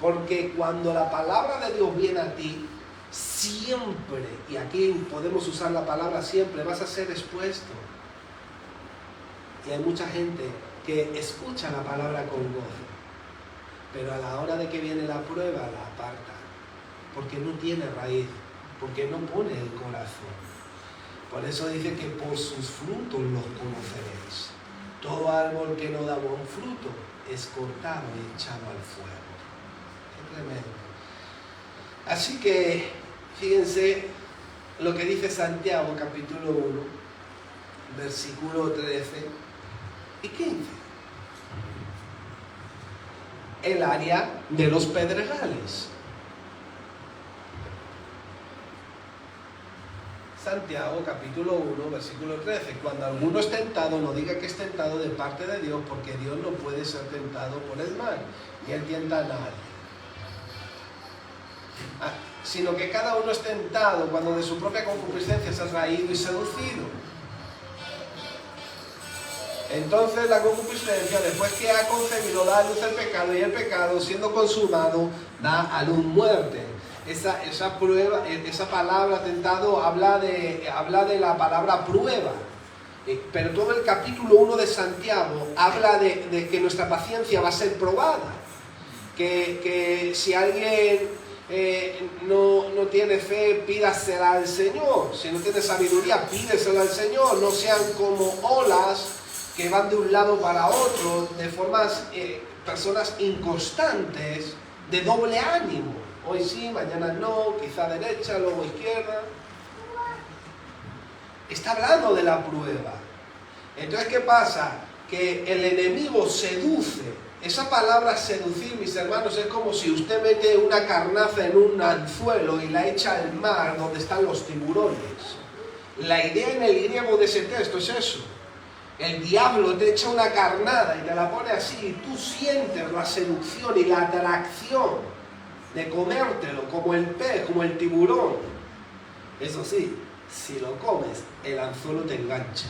Porque cuando la palabra de Dios viene a ti, siempre, y aquí podemos usar la palabra siempre, vas a ser expuesto. Y hay mucha gente que escucha la palabra con gozo, pero a la hora de que viene la prueba la aparta, porque no tiene raíz, porque no pone el corazón. Por eso dice que por sus frutos los conoceréis. Todo árbol que no da buen fruto es cortado y echado al fuego. Qué tremendo. Así que, fíjense lo que dice Santiago, capítulo 1, versículo 13 y 15. El área de los pedregales. Santiago, capítulo 1, versículo 13. Cuando alguno es tentado, no diga que es tentado de parte de Dios, porque Dios no puede ser tentado por el mal, y Él tienta a nadie. Sino que cada uno es tentado cuando de su propia concupiscencia se ha traído y seducido. Entonces la concupiscencia, después que ha concebido, da a luz el pecado, y el pecado, siendo consumado, da a luz muerte. Esa prueba, esa palabra tentado habla de la palabra prueba. Pero todo el capítulo 1 de Santiago habla de que nuestra paciencia va a ser probada. Que si alguien no tiene fe, pídasela al Señor. Si no tiene sabiduría, pídesela al Señor. No sean como olas que van de un lado para otro, de personas inconstantes, de doble ánimo. Hoy sí, mañana no, quizá derecha, luego izquierda. Está hablando de la prueba. Entonces, ¿qué pasa? Que el enemigo seduce. Esa palabra seducir, mis hermanos, es como si usted mete una carnaza en un anzuelo y la echa al mar donde están los tiburones. La idea en el griego de ese texto es eso. El diablo te echa una carnada y te la pone así, y tú sientes la seducción y la atracción de comértelo, como el pez, como el tiburón. Eso sí, si lo comes, el anzuelo te engancha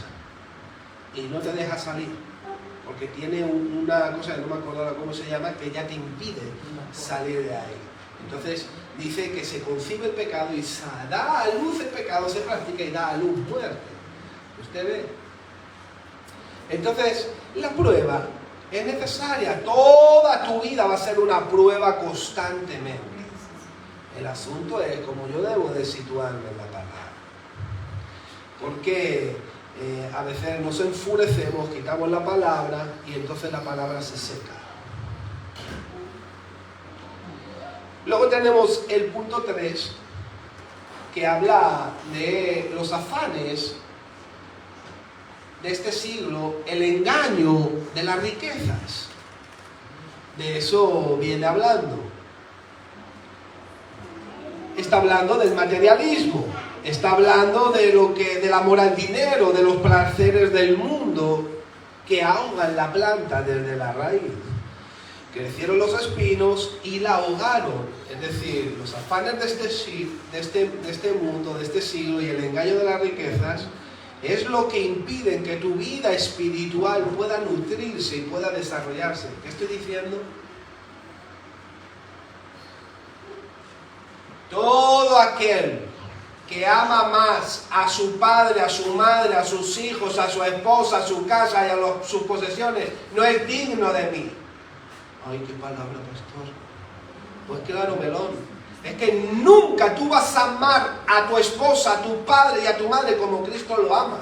y no te deja salir, porque tiene una cosa que no me acuerdo cómo se llama, que ya te impide salir de ahí. Entonces dice que se concibe el pecado y se da a luz el pecado, se practica y da a luz muerte. ¿Usted ve? Entonces, la prueba es necesaria. Toda tu vida va a ser una prueba constantemente. El asunto es cómo yo debo de situarme en la palabra. Porque a veces nos enfurecemos, quitamos la palabra y entonces la palabra se seca. Luego tenemos el punto 3, que habla de los afanes de este siglo, el engaño de las riquezas. De eso viene hablando. Está hablando del materialismo, está hablando del amor al dinero, de los placeres del mundo que ahogan la planta desde la raíz. Crecieron los espinos y la ahogaron. Es decir, los afanes de este mundo, de este siglo, y el engaño de las riquezas es lo que impide que tu vida espiritual pueda nutrirse y pueda desarrollarse. ¿Qué estoy diciendo? Todo aquel que ama más a su padre, a su madre, a sus hijos, a su esposa, a su casa y a sus posesiones, no es digno de mí. Ay, qué palabra, pastor. Pues claro, melón. Es que nunca tú vas a amar a tu esposa, a tu padre y a tu madre como Cristo lo ama.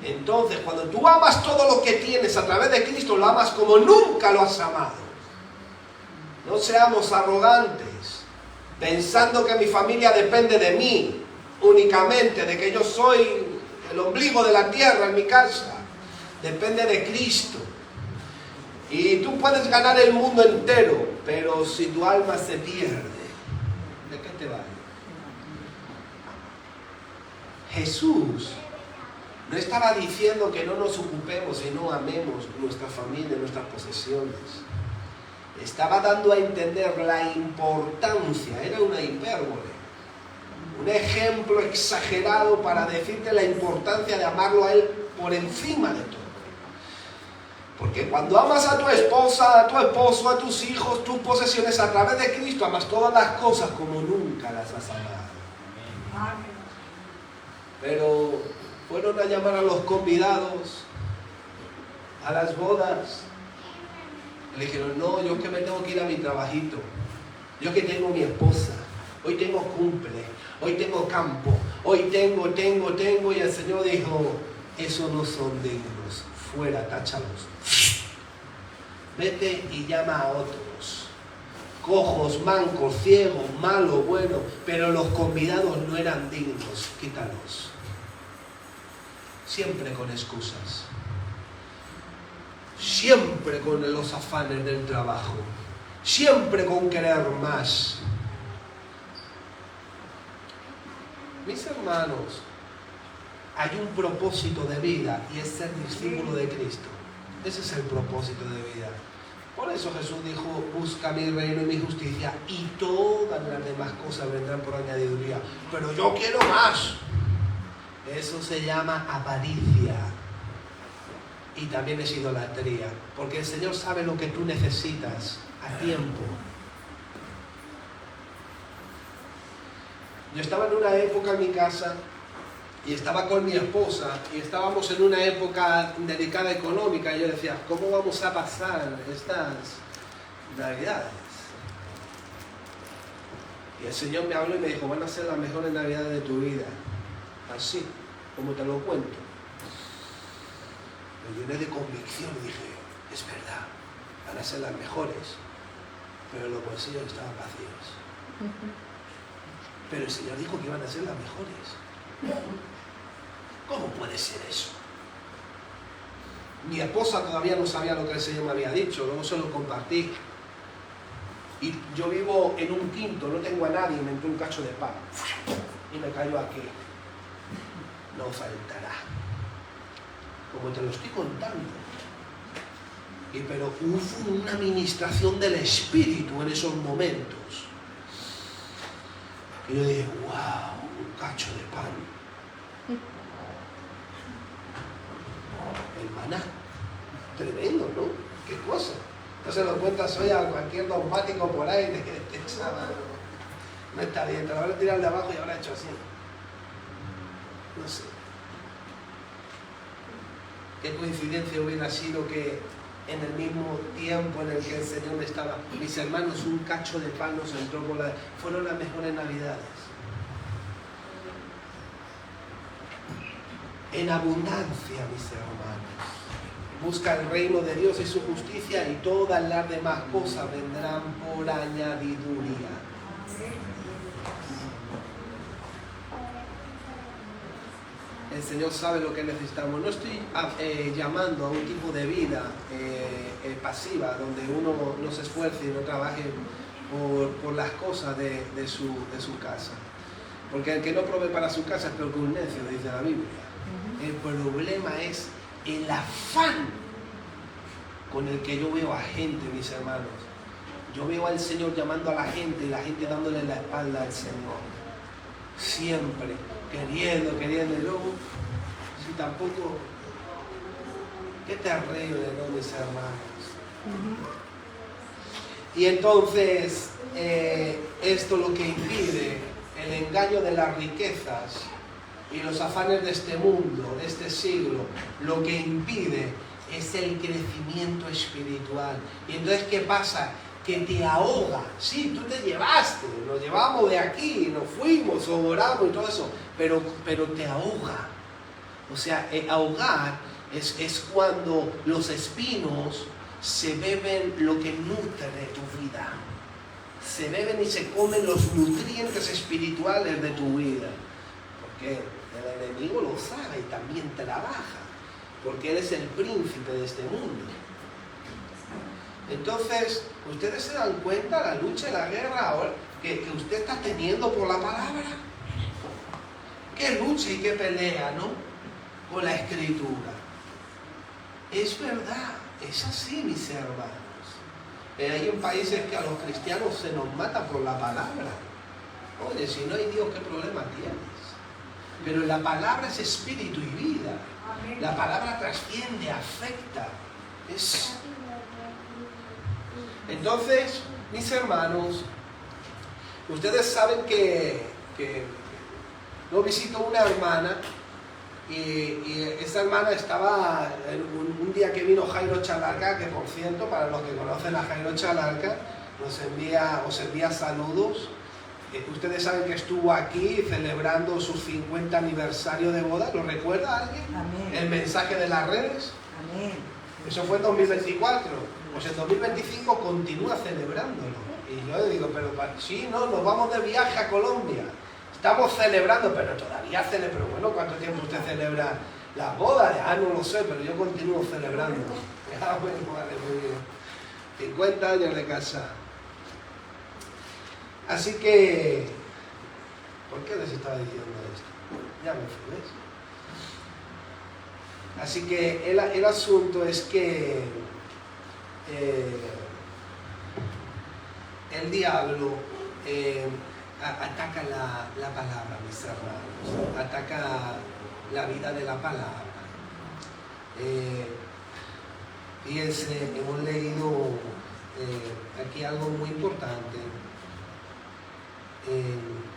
Entonces, cuando tú amas todo lo que tienes a través de Cristo, lo amas como nunca lo has amado. No seamos arrogantes, pensando que mi familia depende de mí únicamente, de que yo soy el ombligo de la tierra en mi casa. Depende de Cristo. Y tú puedes ganar el mundo entero, pero si tu alma se pierde, ¿de qué te vale? Jesús no estaba diciendo que no nos ocupemos y no amemos nuestra familia, nuestras posesiones. Estaba dando a entender la importancia, era una hipérbole, un ejemplo exagerado para decirte la importancia de amarlo a Él por encima de todo. Porque cuando amas a tu esposa, a tu esposo, a tus hijos, tus posesiones a través de Cristo, amas todas las cosas como nunca las has amado. Pero fueron a llamar a los convidados a las bodas. Le dijeron, no, yo que me tengo que ir a mi trabajito. Yo que tengo mi esposa. Hoy tengo cumple. Hoy tengo campo. Hoy tengo. Y el Señor dijo, esos no son dignos. Fuera, táchalos. Vete y llama a otros. Cojos, mancos, ciegos, malos, buenos. Pero los convidados no eran dignos. Quítalos. Siempre con excusas. Siempre con los afanes del trabajo. Siempre con querer más. Mis hermanos, hay un propósito de vida y es ser discípulo de Cristo. Ese es el propósito de vida. Por eso Jesús dijo, busca mi reino y mi justicia y todas las demás cosas vendrán por añadiduría. Pero yo quiero más. Eso se llama avaricia. Y también es idolatría. Porque el Señor sabe lo que tú necesitas a tiempo. Yo estaba en una época en mi casa y estaba con mi esposa y estábamos en una época delicada económica y yo decía, ¿cómo vamos a pasar estas Navidades? Y el Señor me habló y me dijo, van a ser las mejores Navidades de tu vida. Así, como te lo cuento. Me llené de convicción y dije, es verdad, van a ser las mejores. Pero los bolsillos estaban vacíos. Pero el Señor dijo que iban a ser las mejores. ¿Cómo puede ser eso? Mi esposa todavía no sabía lo que el Señor me había dicho, luego se lo compartí. Y yo vivo en un quinto, no tengo a nadie, me entró un cacho de pan. Y me cayó aquí. No faltará. Como te lo estoy contando. Pero hubo una ministración del Espíritu en esos momentos. Y yo dije, wow, un cacho de pan. El maná. Tremendo, ¿no? Qué cosa. No se lo cuentas hoy a cualquier dogmático por ahí de que no está bien, te lo habrá tirado de abajo y habrá hecho así. No sé. Qué coincidencia hubiera sido que en el mismo tiempo en el que el Señor estaba, mis hermanos, un cacho de pan nos entró por la... Fueron las mejores Navidades. En abundancia, mis hermanos. Busca el reino de Dios y su justicia y todas las demás cosas vendrán por añadiduría. El Señor sabe lo que necesitamos. No estoy llamando a un tipo de vida pasiva, donde uno no se esfuerce y no trabaje por las cosas de su casa. Porque el que no provee para su casa es peor que un necio, dice la Biblia. El problema es el afán con el que yo veo a gente, mis hermanos. Yo veo al Señor llamando a la gente y la gente dándole la espalda al Señor. Siempre queriendo, y luego, si tampoco, qué terrible, ¿no, mis hermanos? Y entonces, esto lo que impide, el engaño de las riquezas y los afanes de este mundo, de este siglo, lo que impide es el crecimiento espiritual. Y entonces, ¿qué pasa? Que te ahoga. Sí, tú te llevaste, nos llevamos de aquí, nos fuimos, oramos y todo eso, pero te ahoga. O sea, ahogar es cuando los espinos se beben lo que nutre tu vida. Se beben y se comen los nutrientes espirituales de tu vida. Porque el enemigo lo sabe y también trabaja. Porque él es el príncipe de este mundo. Entonces, ¿ustedes se dan cuenta la lucha y la guerra ahora que usted está teniendo por la palabra? ¿Qué lucha y qué pelea, no? Con la Escritura. Es verdad, es así, mis hermanos. Hay en países que a los cristianos se nos mata por la palabra. Oye, si no hay Dios, ¿qué problema tienes? Pero la palabra es espíritu y vida. La palabra trasciende, afecta. Entonces, mis hermanos, ustedes saben que yo visito una hermana y esa hermana estaba, un día que vino Jairo Chalarca, que por cierto, para los que conocen a Jairo Chalarca, os envía saludos. Ustedes saben que estuvo aquí celebrando su 50 aniversario de boda. ¿Lo recuerda alguien? Amén. El mensaje de las redes. Amén. Eso fue en 2024. Pues en 2025 continúa celebrándolo. Y yo le digo, pero sí, no, nos vamos de viaje a Colombia. Estamos celebrando, pero todavía celebro. Bueno, ¿cuánto tiempo usted celebra las bodas? No lo sé, pero yo continúo celebrando. Bueno, vale, muy bien. 50 años de casa. Así que, ¿por qué les estaba diciendo esto? Ya me fui, ¿ves? Así que el asunto es que el diablo ataca la palabra, mis hermanos, ataca la vida de la palabra. Fíjense, hemos leído aquí algo muy importante.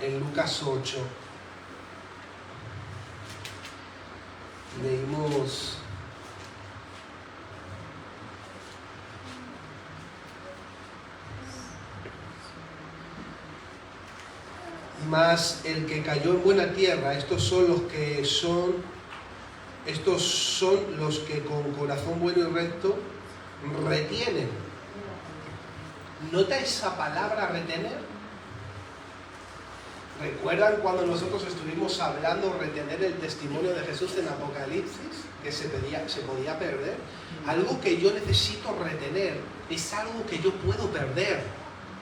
En Lucas 8 leímos más el que cayó en buena tierra. Estos son los que con corazón bueno y recto retienen. ¿Nota esa palabra retener? ¿Recuerdan cuando nosotros estuvimos hablando retener el testimonio de Jesús en Apocalipsis? Que se podía perder. Algo que yo necesito retener es algo que yo puedo perder.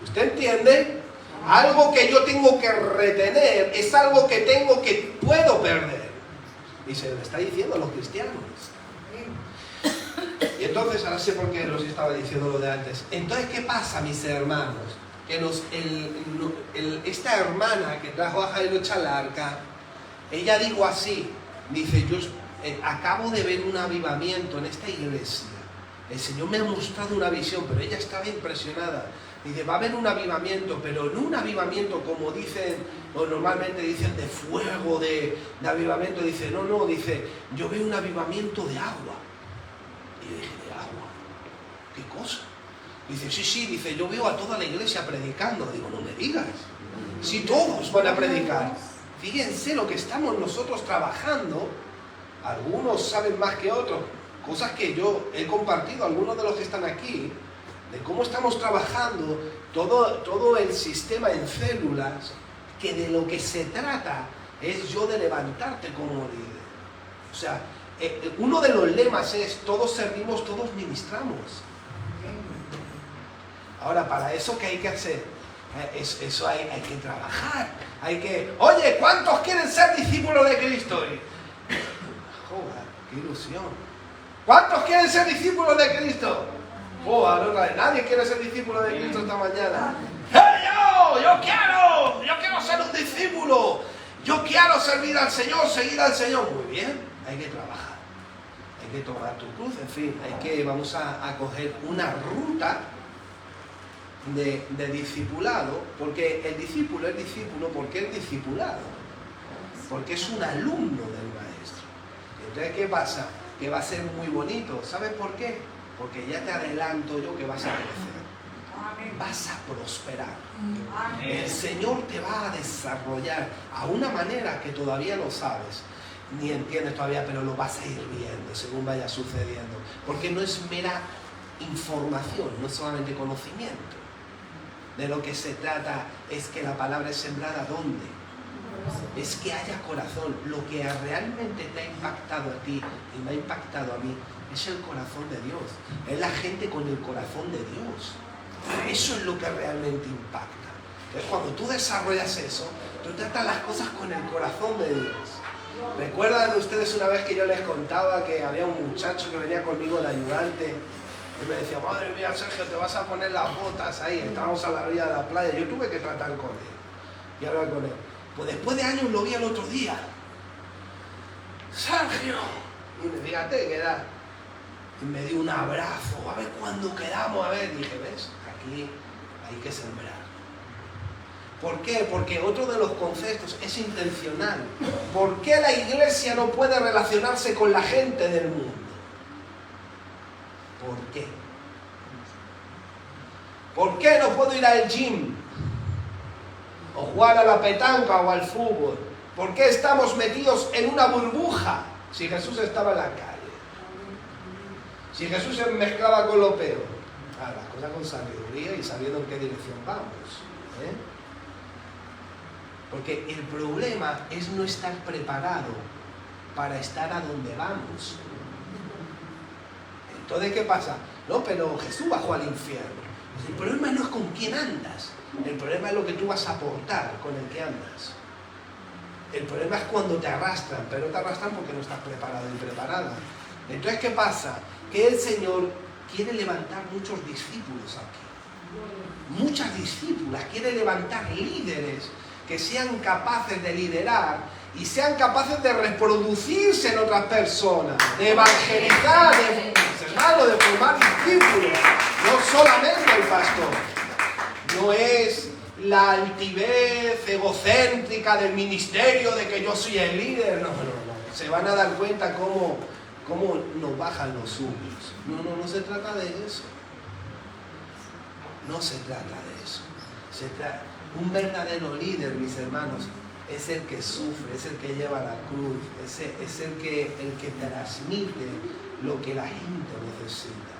¿Usted entiende? Algo que yo tengo que retener es algo que puedo perder. Y se lo está diciendo a los cristianos. Y entonces, ahora sé por qué os estaba diciendo lo de antes. Entonces, ¿qué pasa, mis hermanos? Que esta hermana que trajo a Jairo Chalarca, ella dijo así, dice, yo acabo de ver un avivamiento en esta iglesia, el Señor me ha mostrado una visión, pero ella estaba impresionada, dice, va a haber un avivamiento, pero no un avivamiento como dicen, o normalmente dicen de fuego, de avivamiento, dice, no, dice, yo veo un avivamiento de agua. Y yo dije, ¿de agua? ¿Qué cosa? Dice, sí, dice, yo veo a toda la iglesia predicando. Digo, no me digas. Si todos van a predicar. Fíjense lo que estamos nosotros trabajando. Algunos saben más que otros. Cosas que yo he compartido, algunos de los que están aquí, de cómo estamos trabajando todo el sistema en células, que de lo que se trata es yo de levantarte como líder. O sea, uno de los lemas es, todos servimos, todos ministramos. Ahora, para eso, ¿qué hay que hacer? Eso hay que trabajar. Oye, ¿cuántos quieren ser discípulos de Cristo? Joder, qué ilusión. ¿Cuántos quieren ser discípulos de Cristo? Joder, nadie quiere ser discípulo de Cristo esta mañana. ¡Hey, yo quiero ser un discípulo. Yo quiero servir al Señor, seguir al Señor. Muy bien, hay que trabajar. Hay que tomar tu cruz, en fin, vamos a coger una ruta de discipulado, porque el discípulo es discípulo, porque es discipulado, porque es un alumno del maestro. Entonces, ¿qué pasa? Que va a ser muy bonito. ¿Sabes por qué? Porque ya te adelanto yo que vas a crecer, vas a prosperar. El Señor te va a desarrollar a una manera que todavía no sabes ni entiendes todavía, pero lo vas a ir viendo según vaya sucediendo, porque no es mera información, no es solamente conocimiento. De lo que se trata es que la palabra es sembrada ¿dónde? Es que haya corazón. Lo que realmente te ha impactado a ti y me ha impactado a mí es el corazón de Dios, es la gente con el corazón de Dios. Eso es lo que realmente impacta. Entonces, cuando tú desarrollas eso, tú tratas las cosas con el corazón de Dios. ¿Recuerdan ustedes una vez que yo les contaba que había un muchacho que venía conmigo de ayudante? Y me decía, madre mía, Sergio, te vas a poner las botas ahí. Estábamos a la orilla de la playa. Yo tuve que tratar con él y hablar con él. Pues después de años lo vi el otro día. Sergio. Y fíjate que era y me dio un abrazo, a ver cuándo quedamos, a ver, y dije, ¿ves? Aquí hay que sembrar. ¿Por qué? Porque otro de los conceptos es intencional. ¿Por qué la iglesia no puede relacionarse con la gente del mundo? ¿Por qué? ¿Por qué no puedo ir al gym? O jugar a la petanca o al fútbol. ¿Por qué estamos metidos en una burbuja? Si Jesús estaba en la calle. Si Jesús se mezclaba con lo peor. Las cosas con sabiduría y sabiendo en qué dirección vamos. Porque el problema es no estar preparado para estar a donde vamos. Entonces, ¿qué pasa? No, pero Jesús bajó al infierno. El problema no es con quién andas. El problema es lo que tú vas a aportar con el que andas. El problema es cuando te arrastran, pero te arrastran porque no estás preparado y preparada. Entonces, ¿qué pasa? Que el Señor quiere levantar muchos discípulos aquí. Muchas discípulas. Quiere levantar líderes que sean capaces de liderar y sean capaces de reproducirse en otras personas, de evangelizar, de formar discípulos. No solamente el pastor. No es la altivez egocéntrica del ministerio de que yo soy el líder. No. Se van a dar cuenta cómo nos bajan los humos. No se trata de eso. No se trata de eso. Un verdadero líder, mis hermanos, es el que sufre, es el que lleva la cruz, es el que transmite lo que la gente necesita.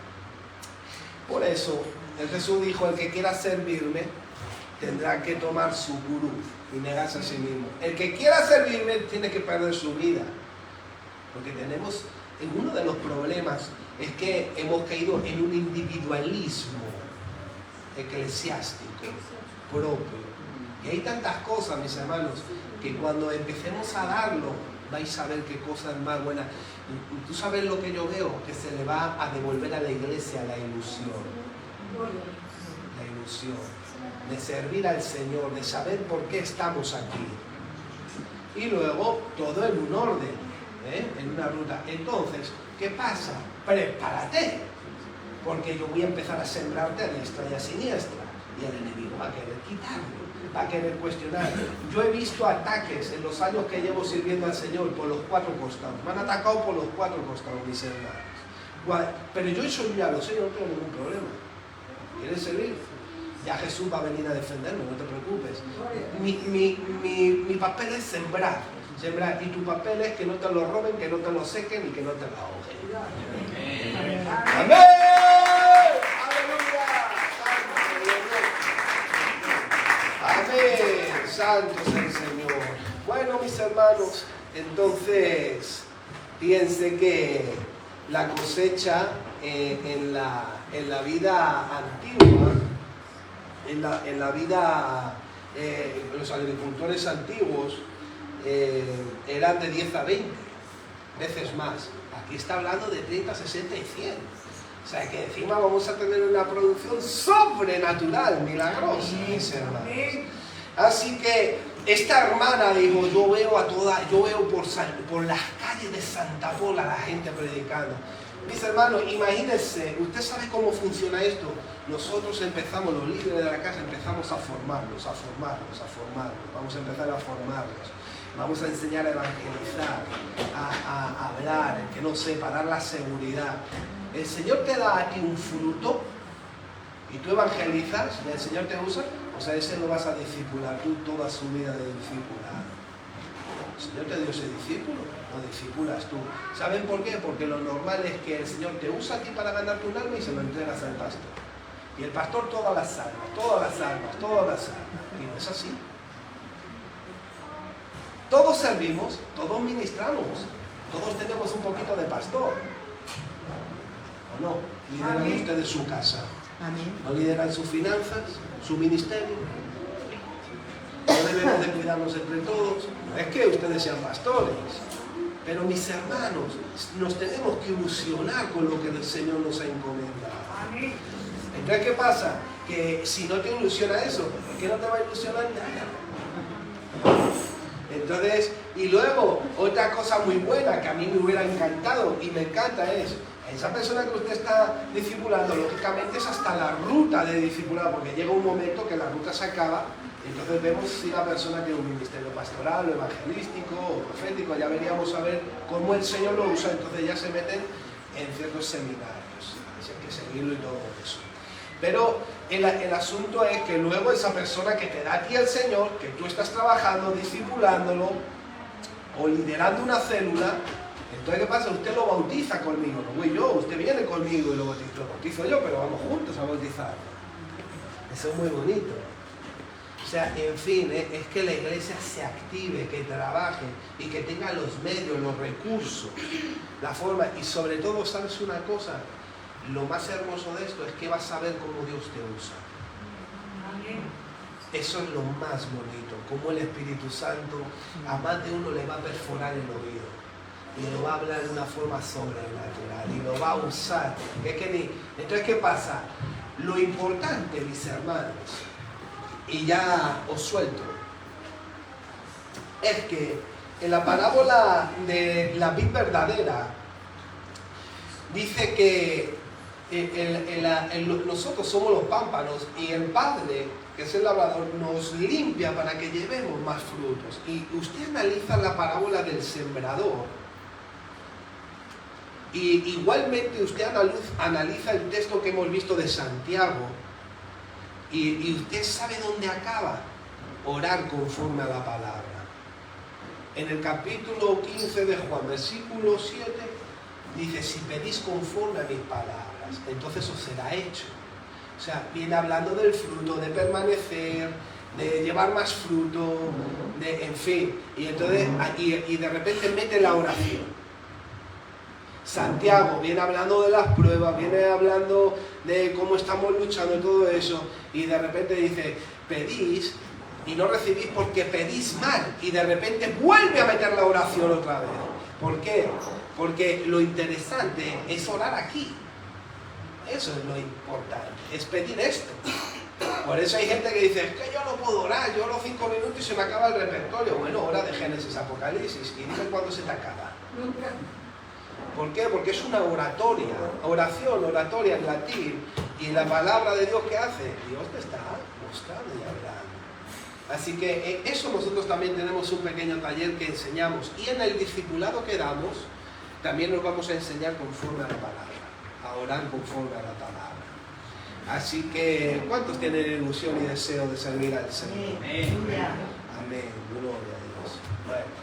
Por eso, el Jesús dijo, el que quiera servirme, tendrá que tomar su cruz y negarse a sí mismo. El que quiera servirme tiene que perder su vida. Porque uno de los problemas es que hemos caído en un individualismo eclesiástico propio. Y hay tantas cosas, mis hermanos, que cuando empecemos a darlo, vais a ver qué cosas más buenas. Y tú sabes lo que yo veo, que se le va a devolver a la iglesia la ilusión. La ilusión de servir al Señor, de saber por qué estamos aquí. Y luego todo en un orden, en una ruta. Entonces, ¿qué pasa? Prepárate, porque yo voy a empezar a sembrarte a diestra y a siniestra. Y el enemigo va a querer quitarlo, va a querer cuestionar. Yo he visto ataques en los años que llevo sirviendo al Señor por los cuatro costados. Me han atacado por los cuatro costados, mis hermanos. Pero yo eso ya lo sé, yo no tengo ningún problema. ¿Quieres servir? Ya Jesús va a venir a defenderme, no te preocupes. Mi papel es sembrar. Y tu papel es que no te lo roben, que no te lo sequen y que no te lo ahogen. ¡Amén! Amén, santo es el Señor. Bueno, mis hermanos, entonces fíjense que la cosecha en la vida antigua, en la vida, los agricultores antiguos eran de 10 a 20 veces más. Aquí está hablando de 30, 60 y 100. O sea que encima vamos a tener una producción sobrenatural, milagrosa, mis hermanos. Así que esta hermana dijo, yo veo por las calles de Santa Pola a la gente predicando. Mis hermanos, imagínense, ¿usted sabe cómo funciona esto? Nosotros empezamos, los líderes de la casa, empezamos a formarlos. Vamos a empezar a formarlos. Vamos a enseñar a evangelizar, a hablar, el que no sepa, dar la seguridad. El Señor te da a ti un fruto y tú evangelizas y el Señor te usa, o sea, ese lo vas a discipular tú toda su vida de discipulado. El Señor te dio ese discípulo, lo discipulas tú. ¿Saben por qué? Porque lo normal es que el Señor te usa a ti para ganarte un alma y se lo entregas al pastor. Y el pastor todas las almas. Y no es así. Todos servimos, todos ministramos, todos tenemos un poquito de pastor. ¿O no? Lideran ustedes su casa. Amén. ¿No lideran sus finanzas, su ministerio? ¿No debemos de cuidarnos entre todos? No es que ustedes sean pastores, pero mis hermanos, nos tenemos que ilusionar con lo que el Señor nos ha encomendado. Entonces, ¿qué pasa? Que si no te ilusiona eso, ¿por qué no te va a ilusionar nada? Entonces, y luego, otra cosa muy buena que a mí me hubiera encantado y me encanta es, esa persona que usted está discipulando, lógicamente es hasta la ruta de discipulado, porque llega un momento que la ruta se acaba, y entonces vemos si la persona tiene un ministerio pastoral, o evangelístico, o profético, ya veríamos a ver cómo el Señor lo usa, entonces ya se meten en ciertos seminarios, hay que seguirlo y todo eso. Pero el asunto es que luego esa persona que te da a ti el Señor, que tú estás trabajando, discipulándolo, o liderando una célula, entonces ¿qué pasa? Usted lo bautiza conmigo, no voy yo, usted viene conmigo y lo bautizo yo, pero vamos juntos a bautizar. Eso es muy bonito. O sea, en fin, es que la iglesia se active, que trabaje y que tenga los medios, los recursos, la forma, y sobre todo, ¿sabes una cosa? Lo más hermoso de esto es que vas a ver cómo Dios te usa. Eso es lo más bonito, cómo el Espíritu Santo a más de uno le va a perforar el oído y lo va a hablar de una forma sobrenatural y lo va a usar. Entonces, ¿qué pasa? Lo importante, mis hermanos, y ya os suelto, es que en la parábola de la vid verdadera dice que nosotros somos los pámpanos y el Padre, que es el labrador, nos limpia para que llevemos más frutos. Y usted analiza la parábola del sembrador y igualmente usted analiza el texto que hemos visto de Santiago y usted sabe dónde acaba: orar conforme a la palabra. En el capítulo 15 de Juan, versículo 7, dice: si pedís conforme a mis palabras, entonces os será hecho. O sea, viene hablando del fruto, de permanecer, de llevar más fruto, en fin. Y entonces, y de repente mete la oración. Santiago viene hablando de las pruebas, viene hablando de cómo estamos luchando y todo eso. Y de repente dice: pedís y no recibís porque pedís mal. Y de repente vuelve a meter la oración otra vez. ¿Por qué? Porque lo interesante es orar aquí. Eso es lo importante, es pedir esto. Por eso hay gente que dice: es que yo no puedo orar, yo oro 5 minutos y se me acaba el repertorio. Bueno, ora de Génesis, Apocalipsis, y dime cuándo se te acaba. ¿Por qué? Porque es una oratoria, oración, oratoria en latín, y la palabra de Dios que hace, Dios te está mostrando y hablando. Así que en eso nosotros también tenemos un pequeño taller que enseñamos, y en el discipulado que damos también nos vamos a enseñar conforme a la palabra, a orar conforme a la palabra. Así que, ¿cuántos tienen ilusión y deseo de servir al Señor? Amén. Amén. Gloria a Dios. Bueno.